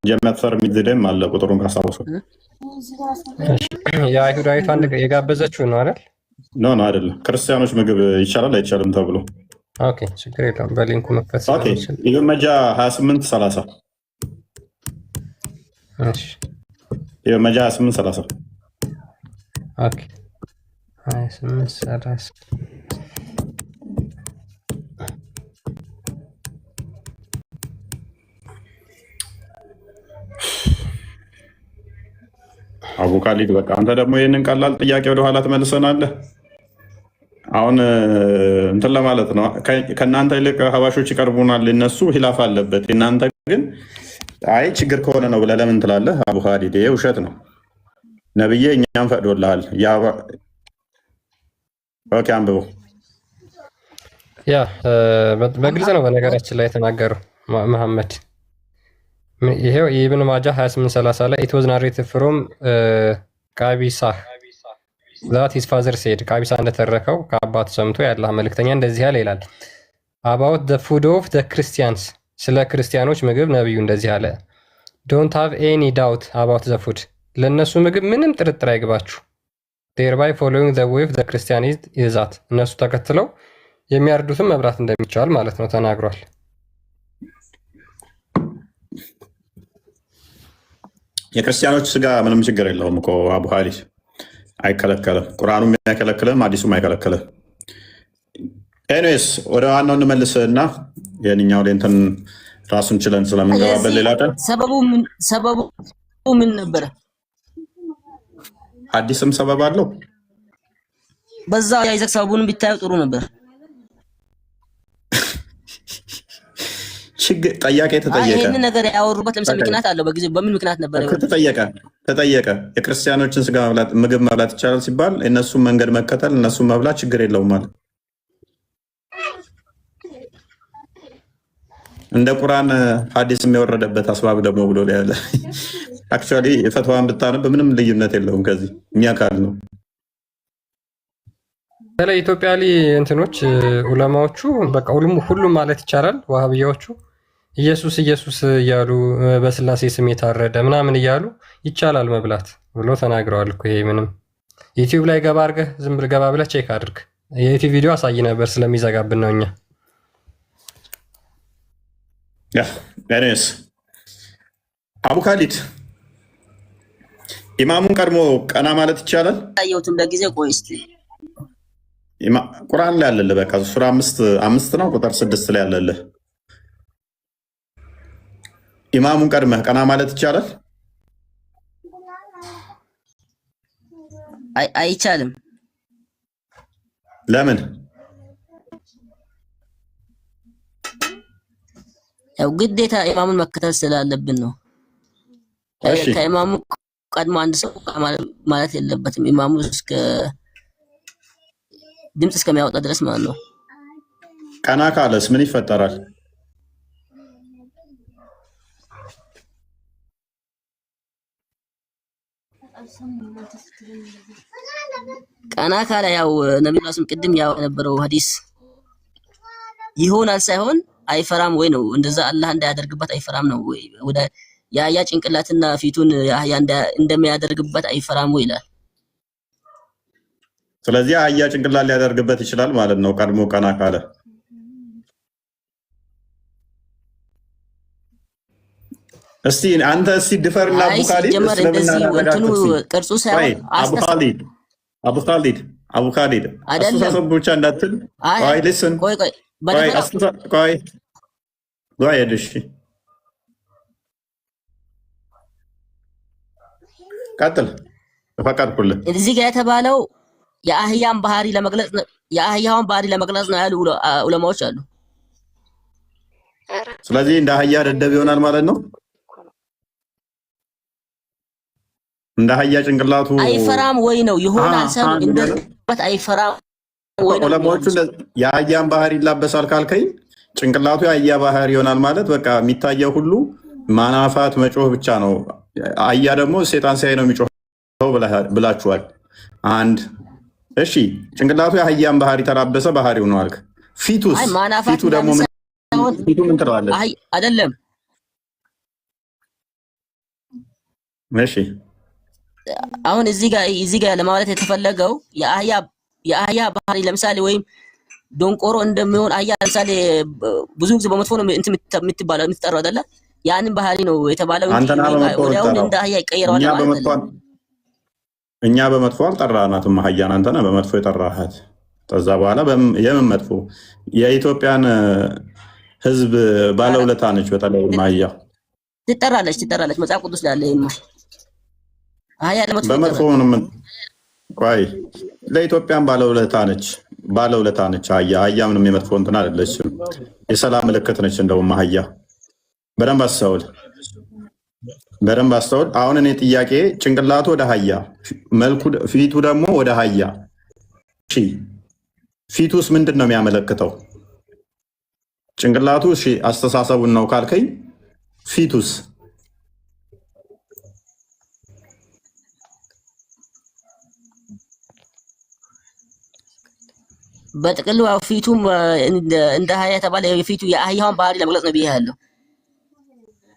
ጀማዓት ፈር የሚዘደም አለ ቁጥሩን ካሳወሰው የአይሁዳዊቷ አንድ የጋበዘችው ነው አይደል ኖ አይደለም ክርስቲያኖች ምግብ ይቻላል አይቻልም ተብሎ ኦኬ ችግር የለውም በሊንኩ መክፈት ኦኬ ይሄ መጃ 28 30 እሺ ይሄ መጃ 28 30 ኦኬ 28 30 አቡ ካሊድ በቃ አንተ ደግሞ ይሄንን ቀላል ጥያቄ ወደ ኋላ ትመልሰናለህ አሁን እንትን ለማለት ነው ከናንተ ይልቅ ሀባሾች ይቀርቡናል እነሱ ሂላፍ አለበት እናንተ ግን አይ ችግር ከሆነ ነው ብለህ ለምን ትላለህ አቡ ካሊድ ይሄ ውሸት ነው ነብዬ እኛም ፈቅዶልሃል ያ ኦኬ አንብቡ ያ በግልጽ ነው በነገራችን ላይ የተናገረው መሐመድ ይሄው ኢብኑ ማጃ 28:30 ላይ it was narrated from ቃቢሳ that his father said ቃቢሳ እንደተረከው ከአባቱ ሰምቶ ያላህ መልእክተኛ እንደዚህ ያለ ይላል about the food of the Christians ስለ ክርስቲያኖች ምግብ ነብዩ እንደዚህ አለ don't have any doubt about the food ለነሱ ምግብ ምንም ጥርጥር አይግባችሁ thereby following the way of the Christianity is that እነሱ ተከትለው የሚያርዱትን መብራት እንደሚቻል ማለት ነው ተናግሯል የክርስቲያኖች ስጋ ምንም ችግር የለውም እኮ አቡ ሐዲስ አይከለከለም ቁርአኑም አይከለከለም ሐዲሱም አይከለከለም ኤኒዌይስ ወደ ዋናው እንመልስና የኛው ለእንትን ራሱን ችለን ስለምንገባበት ሌላ ቀን ሰበቡ ምን ነበር ሐዲስም ሰበብ አለው በዛ ያይዘክ ሰበቡን ቢታዩ ጥሩ ነበር ችግር ጠያቄ ተጠየቀ ይሄን ነገር ያወሩበት ለምሳሌ ምክንያት አለው በጊዜው በምን ምክንያት ነበር ተጠየቀ የክርስቲያኖችን ስጋ መብላት ምግብ መብላት ይቻላል ሲባል እነሱን መንገድ መከተል እነሱን መብላት ችግር የለውም ማለት እንደ ቁርአን ሐዲስ የሚወረደበት አስባብ ደግሞ ብሎ ያለ አክቹአሊ ፈትዋን ብታነብ ምንም ልዩነት የለውም ከዚህ የሚያካል ነው በላይ ኢትዮጵያ ላይ እንትኖች ዑለማዎቹ በቃ ሁሉም ማለት ይቻላል ዋሃብያዎቹ ኢየሱስ እያሉ በስላሴ ስም የታረደ ምናምን እያሉ ይቻላል መብላት ብሎ ተናግረዋል እኮ ይሄ ምንም ዩቲዩብ ላይ ገባ አድርገህ ዝም ብለህ ገባ ብለህ ቼክ አድርግ የዩቲዩብ ቪዲዮ አሳይ ነበር ስለሚዘጋብን ነው እኛ ኤኒዌይስ አቡ ካሊድ ኢማሙን ቀድሞ ቀና ማለት ይቻላል ታየውትም ለጊዜ ቆይ እስቲ ቁርአን ላይ አለልህ በቃ ሱራ 5 ነው ቁጥር 6 ላይ አለልህ ኢማሙን ቀድመህ ቀና ማለት ይቻላል አይቻልም ለምን ያው ግዴታ ኢማሙን መከተል ስላለብን ነው ከኢማሙ ቀድሞ አንድ ሰው ማለት የለበትም ኢማሙ እስከ ድምጽ እስከሚያወጣ ድረስ ማለት ነው ቀና ካለስ ምን ይፈጠራል ቀና ካለ ያው ነብዩ ራሱም ቅድም ያው የነበረው ሐዲስ ይሆናል ሳይሆን አይፈራም ወይ ነው። እንደዛ አላህ እንዳያደርግበት አይፈራም ነው ወይ? ወደ የአህያ ጭንቅላትና ፊቱን የአህያ እንደሚያደርግበት አይፈራም ወይ ይላል። ስለዚህ አህያ ጭንቅላት ሊያደርግበት ይችላል ማለት ነው ቀድሞ ቀና ካለ። እስቲ አንተ እስቲ ድፈርና አቡ ካሊድ ቅርጹ ሳይሆን አቡ ካሊድ አስተሳሰብ ብቻ እንዳትል። ቆይ ሊስን ቆይ እሺ ቀጥል ፈቀድኩልህ። እዚህ ጋር የተባለው የአህያውን ባህሪ ለመግለጽ ነው ያሉ ዑለማዎች አሉ። ስለዚህ እንደ አህያ ደደብ ይሆናል ማለት ነው። እንደ አህያ ጭንቅላቱ አይፈራም ወይ ነው ይሆናል ሳይሆን እንደበት አይፈራም ወይ ነው። ዑለማዎቹ የአህያን ባህሪ ይላበሳል ካልከኝ ጭንቅላቱ የአህያ ባህሪ ይሆናል ማለት በቃ የሚታየው ሁሉ ማናፋት መጮህ ብቻ ነው። አህያ ደግሞ ሴጣን ሲያይ ነው የሚጮኸው ብላችኋል። አንድ እሺ ጭንቅላቱ የአህያን ባህሪ ተላበሰ ባህሪው ነው አልክ። ፊቱ ደግሞ ምን ትለዋለህ? አይደለም እሺ አሁን እዚህ ጋር ለማለት የተፈለገው የአህያ ባህሪ ለምሳሌ ወይም ዶንቆሮ እንደሚሆን አህያ ለምሳሌ ብዙ ጊዜ በመጥፎ ነው የምትጠራው አይደለ? ያንን ባህሪ ነው የተባለው እንጂ ወዲያውኑ እንደ አህያ ይቀየራል ማለት ነው። እኛ በመጥፎ አልጠራናትም አህያን፣ አንተ ነህ በመጥፎ የጠራሃት። ከዛ በኋላ የምን መጥፎ? የኢትዮጵያን ሕዝብ ባለውለታ ነች። በተለይ አህያ ትጠራለች መጽሐፍ ቅዱስ ላይ አለ። ይሄማ አህያ በመጥፎ ምንም ቆይ ለኢትዮጵያን ባለውለታ ነች አህያ ምንም የመጥፎ እንትን አይደለችም። የሰላም ምልክት ነች። እንደውም አህያ በደንብ አስተውል። አሁን እኔ ጥያቄ ጭንቅላቱ ወደ አህያ መልኩ፣ ፊቱ ደግሞ ወደ አህያ። እሺ ፊቱስ ምንድን ነው የሚያመለክተው? ጭንቅላቱ እሺ አስተሳሰቡን ነው ካልከኝ ፊቱስ? በጥቅሉ ፊቱም እንደ አህያ ተባለ። የፊቱ የአህያውን ባህሪ ለመግለጽ ነው ብያለሁ።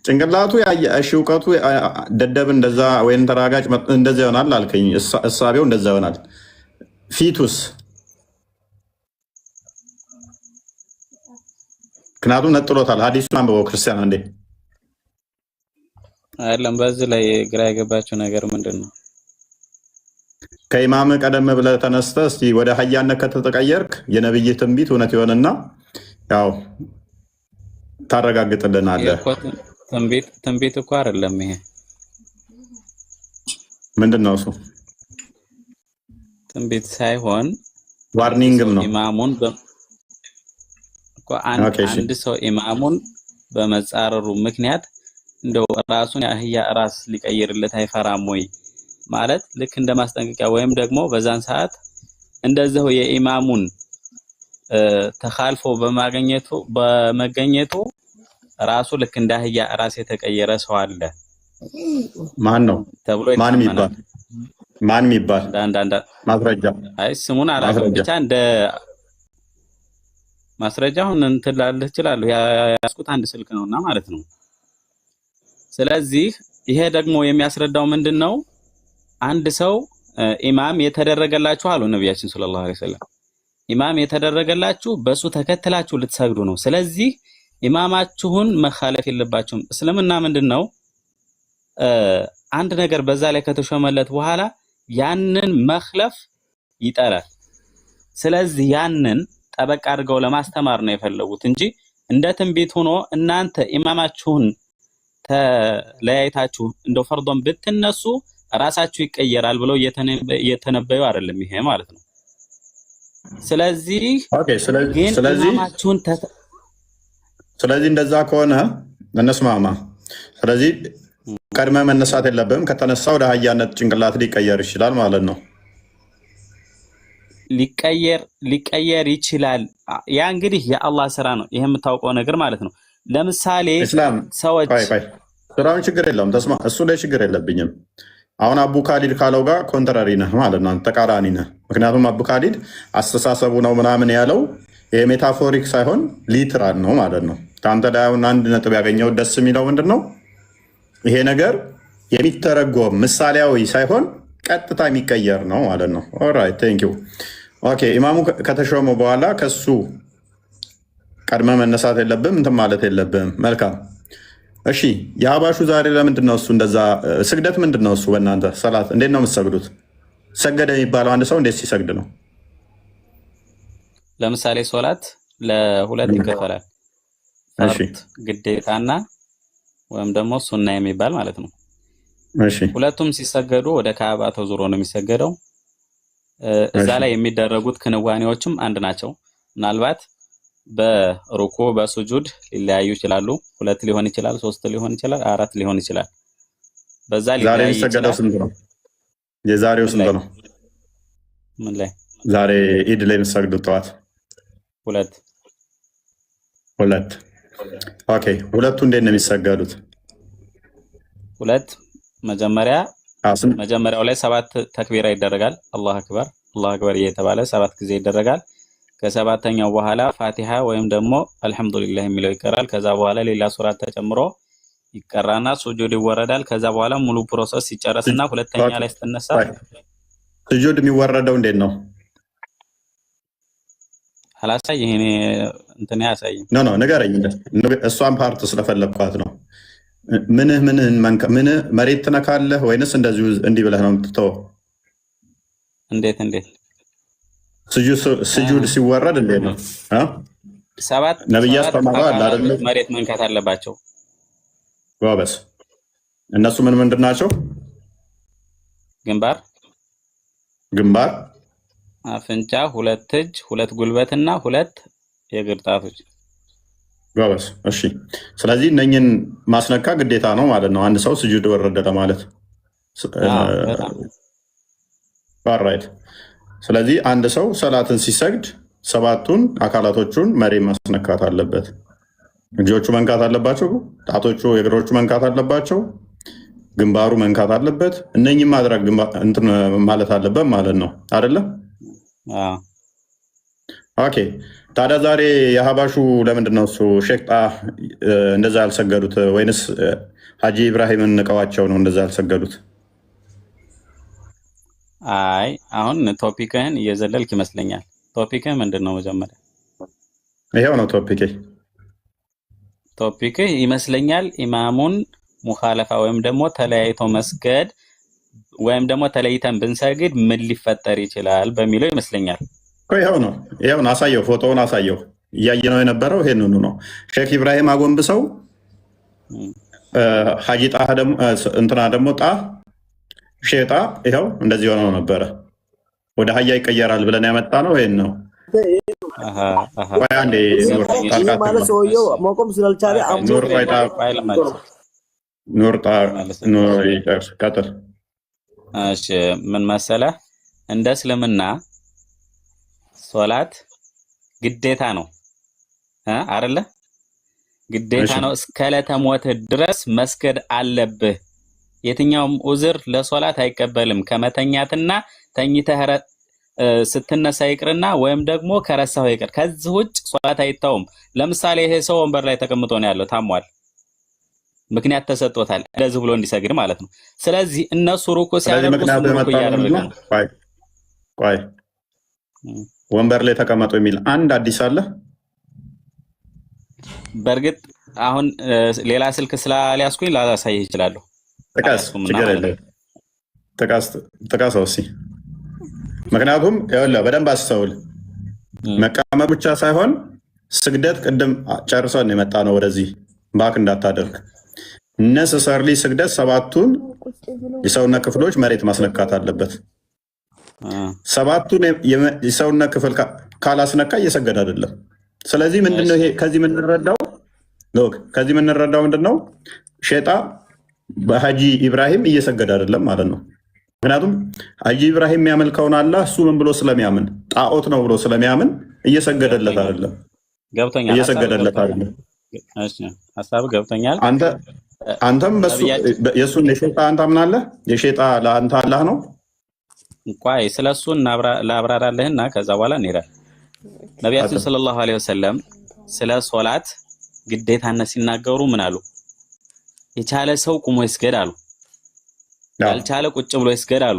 ጭንቅላቱ እሺ እውቀቱ ደደብ እንደዛ ወይም ተራጋጭ እንደዛ ይሆናል አልከኝ። እሳቤው እንደዛ ይሆናል። ፊቱስ? ምክንያቱም ነጥሎታል። ሐዲሱን አንብበው ክርስቲያን እንዴ አይደለም። በዚህ ላይ ግራ የገባቸው ነገር ምንድን ነው? ከኢማም ቀደም ብለህ ተነስተህ እስቲ ወደ አህያነት ከተቀየርክ የነብይ ትንቢት እውነት ይሆንና ያው ታረጋግጥልናለህ። ትንቢት እኮ አይደለም ይሄ። ምንድን ነው እሱ? ትንቢት ሳይሆን ዋርኒንግም ነው። ኢማሙን አንድ ሰው ኢማሙን በመጻረሩ ምክንያት እንደው ራሱን የአህያ ራስ ሊቀይርለት አይፈራም ወይ ማለት ልክ እንደ ማስጠንቀቂያ ወይም ደግሞ በዛን ሰዓት እንደዛው የኢማሙን ተኻልፎ በመገኘቱ ራሱ ልክ እንደ አህያ ራስ የተቀየረ ሰው አለ። ማን ነው ተብሎ ማን የሚባል ማስረጃ? አይ ስሙን አላውቅም፣ ብቻ እንደ ማስረጃውን እንትን ላልህ እችላለሁ። ያስኩት አንድ ስልክ ነውና ማለት ነው። ስለዚህ ይሄ ደግሞ የሚያስረዳው ምንድነው? አንድ ሰው ኢማም የተደረገላችሁ አሉ ነብያችን ሰለላሁ ዐለይሂ ወሰለም፣ ኢማም የተደረገላችሁ በሱ ተከትላችሁ ልትሰግዱ ነው። ስለዚህ ኢማማችሁን መኻለፍ የለባችሁም። እስልምና ምንድነው? አንድ ነገር በዛ ላይ ከተሾመለት በኋላ ያንን መኽለፍ ይጠላል። ስለዚህ ያንን ጠበቅ አድርገው ለማስተማር ነው የፈለጉት እንጂ እንደ ትንቢት ሆኖ እናንተ ኢማማችሁን ተለያይታችሁ እንደው ፈርዶን ብትነሱ ራሳችሁ ይቀየራል ብለው እየተነበዩ አይደለም ይሄ ማለት ነው። ስለዚህ ስለዚህ እንደዛ ከሆነ እንስማማ። ስለዚህ ቀድመ መነሳት የለብህም። ከተነሳ ወደ አህያነት ጭንቅላት ሊቀየር ይችላል ማለት ነው። ሊቀየር ይችላል። ያ እንግዲህ የአላህ ስራ ነው። ይሄ የምታውቀው ነገር ማለት ነው። ለምሳሌ ሰዎች ስራውን ችግር የለውም ተስማ፣ እሱ ላይ ችግር የለብኝም። አሁን አቡ ካሊድ ካለው ጋር ኮንትራሪ ነህ ማለት ነው፣ ተቃራኒ ነህ። ምክንያቱም አቡ ካሊድ አስተሳሰቡ ነው ምናምን ያለው የሜታፎሪክ ሳይሆን ሊትራል ነው ማለት ነው። ከአንተ ላይ አሁን አንድ ነጥብ ያገኘው ደስ የሚለው ምንድን ነው? ይሄ ነገር የሚተረጎም ምሳሌያዊ ሳይሆን ቀጥታ የሚቀየር ነው ማለት ነው። ኦራይት ቴንክ ዩ። ኦኬ ኢማሙ ከተሾመ በኋላ ከሱ ቀድመ መነሳት የለብም እንትን ማለት የለብም። መልካም እሺ። የአህባሹ ዛሬ ለምንድን ነው እሱ እንደዛ? ስግደት ምንድን ነው እሱ? በእናንተ ሰላት እንዴት ነው የምትሰግዱት? ሰገደ የሚባለው አንድ ሰው እንዴት ሲሰግድ ነው? ለምሳሌ ሶላት ለሁለት ይከፈላል። ፈርድ ግዴታና ወይም ደግሞ ሱና የሚባል ማለት ነው። እሺ ሁለቱም ሲሰገዱ ወደ ካዕባ ተዞሮ ነው የሚሰገደው። እዛ ላይ የሚደረጉት ክንዋኔዎችም አንድ ናቸው። ምናልባት በሩኩ በሱጁድ ሊለያዩ ይችላሉ። 2 ሊሆን ይችላል፣ 3 ሊሆን ይችላል፣ 4 ሊሆን ይችላል። በዛ ዛሬ የሚሰገደው ስንት ነው? የዛሬው ስንት ነው? ምን ላይ ዛሬ ኢድ ላይ የሚሰግዱት ጠዋት 2። ኦኬ ሁለቱ እንዴት ነው የሚሰገዱት? 2 መጀመሪያው ላይ 7 ተክቢራ ይደረጋል። አላሁ አክበር አላሁ አክበር እየተባለ 7 ጊዜ ይደረጋል። ከሰባተኛው በኋላ ፋቲሃ ወይም ደግሞ አልሐምዱሊላህ የሚለው ይቀራል። ከዛ በኋላ ሌላ ሱራት ተጨምሮ ይቀራና ሱጁድ ይወረዳል። ከዛ በኋላ ሙሉ ፕሮሰስ ሲጨረስና ሁለተኛ ላይ ስትነሳ ሱጁድ የሚወረደው እንዴት ነው? አላሳይ ይሄኔ እንትን ያሳይ ኖ ንገረኝ። እሷን ፓርት ስለፈለኳት ነው። ምንህ መሬት ትነካለህ ወይንስ እንደዚሁ እንዲህ ብለህ ነው የምትተወው? እንዴት ስጁድ ሲወረድ እንዴት ነው? 7 ነብይ አስተማረዋል አይደል? መሬት መንካት አለባቸው። ጎበዝ። እነሱ ምንድን ናቸው? ግንባር፣ አፍንጫ፣ 2 እጅ፣ 2 ጉልበትና 2 የእግር ጣቶች። ጎበዝ። እሺ ስለዚህ እነኝን ማስነካ ግዴታ ነው ማለት ነው፣ አንድ ሰው ስጁድ ወረደ ለማለት። ኦልራይት። ስለዚህ አንድ ሰው ሰላትን ሲሰግድ 7ቱን አካላቶቹን መሬት ማስነካት አለበት። እጆቹ መንካት አለባቸው፣ ጣቶቹ የእግሮቹ መንካት አለባቸው፣ ግንባሩ መንካት አለበት። እነኝም ማድረግ እንትን ማለት አለበት ማለት ነው አይደለም? ኦኬ። ታዲያ ዛሬ የአህባሹ ለምንድን ነው እሱ ሼክጣ እንደዛ ያልሰገዱት? ወይንስ ሀጂ ኢብራሂምን ንቀዋቸው ነው እንደዛ ያልሰገዱት? አይ አሁን ቶፒክህን እየዘለልክ ይመስለኛል። ቶፒክህ ምንድን ነው? መጀመሪያ ይሄው ነው ቶፒክህ ይመስለኛል። ኢማሙን ሙኻለፋ ወይም ደግሞ ተለያይቶ መስገድ ወይም ደግሞ ተለይተን ብንሰግድ ምን ሊፈጠር ይችላል በሚለው ይመስለኛል። ይሄው ነው አሳየው፣ ፎቶውን አሳየው። እያየነው የነበረው ይሄንኑ ነው። ሼክ ኢብራሂም አጎንብሰው ሀጂ ጣ እንትና ደግሞ ጣ ሼጣ ይኸው እንደዚህ ሆነው ነበረ። ወደ ሀያ ይቀየራል ብለን ያመጣ ነው ይሄን ነው። ምን መሰለህ እንደ እስልምና ሶላት ግዴታ ነው አይደለ? ግዴታ ነው። እስከ ዕለተ ሞትህ ድረስ መስገድ አለብህ። የትኛውም ዑዝር ለሶላት አይቀበልም። ከመተኛትና ተኝተህ ስትነሳ ይቅርና ወይም ደግሞ ከረሳው ይቅር። ከዚህ ውጭ ሶላት አይታውም። ለምሳሌ ይሄ ሰው ወንበር ላይ ተቀምጦ ነው ያለው፣ ታሟል፣ ምክንያት ተሰጥቶታል እንደዚህ ብሎ እንዲሰግድ ማለት ነው። ስለዚህ እነሱ ሩኩ ሲያደርጉ ሩኩ እያደረገ ነው። ቆይ ወንበር ላይ ተቀመጡ የሚል አንድ አዲስ አለ? በእርግጥ አሁን ሌላ ስልክ ስላልያዝኩኝ ላሳይህ እችላለሁ። ጥቀሰው እስኪ። ምክንያቱም በደንብ አስተውል። መቀመጥ ብቻ ሳይሆን ስግደት ቅድም ጨርሰን የመጣ ነው። ወደዚህ ባክ እንዳታደርግ። ነሰሰርሊ ስግደት 7ቱን የሰውነት ክፍሎች መሬት ማስነካት አለበት። 7ቱን የሰውነት ክፍል ካላስነካ እየሰገድ አይደለም። ስለዚህ ምንድነው ይሄ? ከዚህ የምንረዳው ምንድነው? ሼጣ በሀጂ ኢብራሂም እየሰገደ አይደለም ማለት ነው። ምክንያቱም ሀጂ ኢብራሂም የሚያመልከውን አላህ እሱ ምን ብሎ ስለሚያምን ጣዖት ነው ብሎ ስለሚያምን እየሰገደለት አይደለም። ገብቶኛል። እየሰገደለት አይደለም። ሀሳብ ገብቶኛል። አንተ አንተም የእሱን የሸጣን ታምናለህ? የሸጣ ለአንተ አላህ ነው። እንኳን ስለሱ ላብራራለህና ከዛ በኋላ እንሄዳለን። ነቢያችን ሰለላሁ ዐለይሂ ወሰለም ስለ ሶላት ግዴታነት ሲናገሩ ምን አሉ? የቻለ ሰው ቁሞ ይስገድ አሉ። ያልቻለ ቁጭ ብሎ ይስገድ አሉ።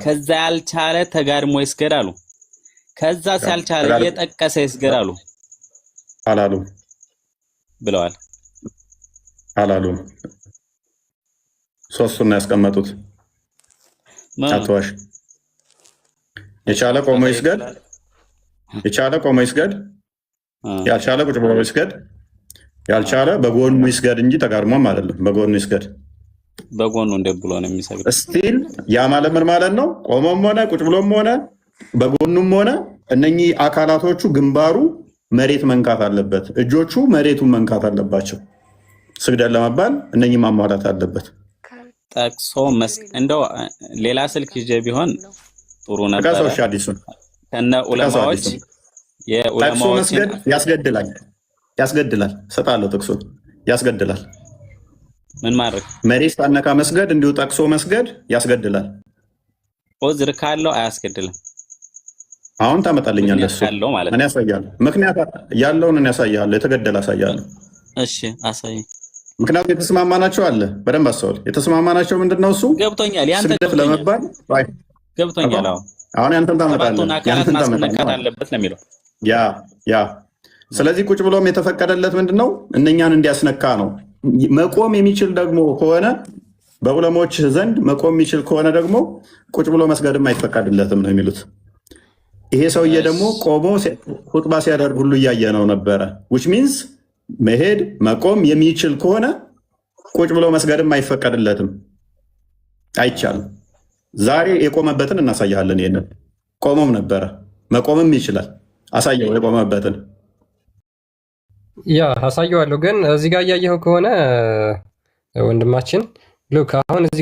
ከዛ ያልቻለ ተጋድሞ ይስገድ አሉ። ከዛ ያልቻለ እየጠቀሰ ይስገድ አሉ። አላሉ ብለዋል። አላሉ ሶስቱን ነው ያስቀመጡት። አትዋሽ። የቻለ ቆሞ ይስገድ፣ የቻለ ቆሞ ይስገድ፣ ያልቻለ ቁጭ ብሎ ይስገድ፣ ያልቻለ በጎኑ ይስገድ እንጂ ተጋድሞም አይደለም። በጎኑ ይስገድ። በጎኑ እንደ ብሎ ነው የሚሰግድ። እስቲል ያ ማለት ምን ማለት ነው? ቆሞም ሆነ ቁጭ ብሎም ሆነ በጎኑም ሆነ እነኚህ አካላቶቹ ግንባሩ መሬት መንካት አለበት፣ እጆቹ መሬቱን መንካት አለባቸው። ስግደት ለመባል እነኚህ ማሟላት አለበት። ጠቅሶ እንደው ሌላ ስልክ ይዤ ቢሆን ጥሩ ነበር። ከሰውሽ አዲሱን ከነ ዑለማዎች ጠቅሶ መስገድ ያስገድላል፣ ያስገድላል። ሰጣለሁ ጥቅሱን። ያስገድላል። ምን ማድረግ? መሬት ሳነካ መስገድ እንዲሁ ጠቅሶ መስገድ ያስገድላል። ዑዝር ካለው አያስገድልም። አሁን ታመጣልኛለህ እሱ እኔ ያሳያለሁ። ምክንያት ያለውን እኔ ያሳያለሁ። የተገደለ ያሳያለሁ። እሺ አሳይ። ምክንያቱም የተስማማናቸው አለ። በደንብ አስተውል። የተስማማናቸው ምንድነው? እሱ ገብቶኛል። ያንተ ስግደት ለመባል ገብቶኛል። አሁን ያንተን ታመጣለህ። ያንተን ታመጣለህ አለበት ነው የሚለው። ያ ስለዚህ ቁጭ ብሎም የተፈቀደለት ምንድነው? እነኛን እንዲያስነካ ነው። መቆም የሚችል ደግሞ ከሆነ በዑለሞች ዘንድ መቆም የሚችል ከሆነ ደግሞ ቁጭ ብሎ መስገድም አይፈቀድለትም ነው የሚሉት። ይሄ ሰውዬ ደግሞ ቆሞ ኹጥባ ሲያደርግ ሁሉ እያየ ነው ነበረ። which means መሄድ መቆም የሚችል ከሆነ ቁጭ ብሎ መስገድም አይፈቀድለትም፣ አይቻልም። ዛሬ የቆመበትን እናሳያለን። ይሄንን ቆሞም ነበረ መቆምም ይችላል። አሳየው የቆመበትን። ያ አሳየዋለሁ። ግን እዚህ ጋር እያየኸው ከሆነ ወንድማችን ሉክ አሁን እዚህ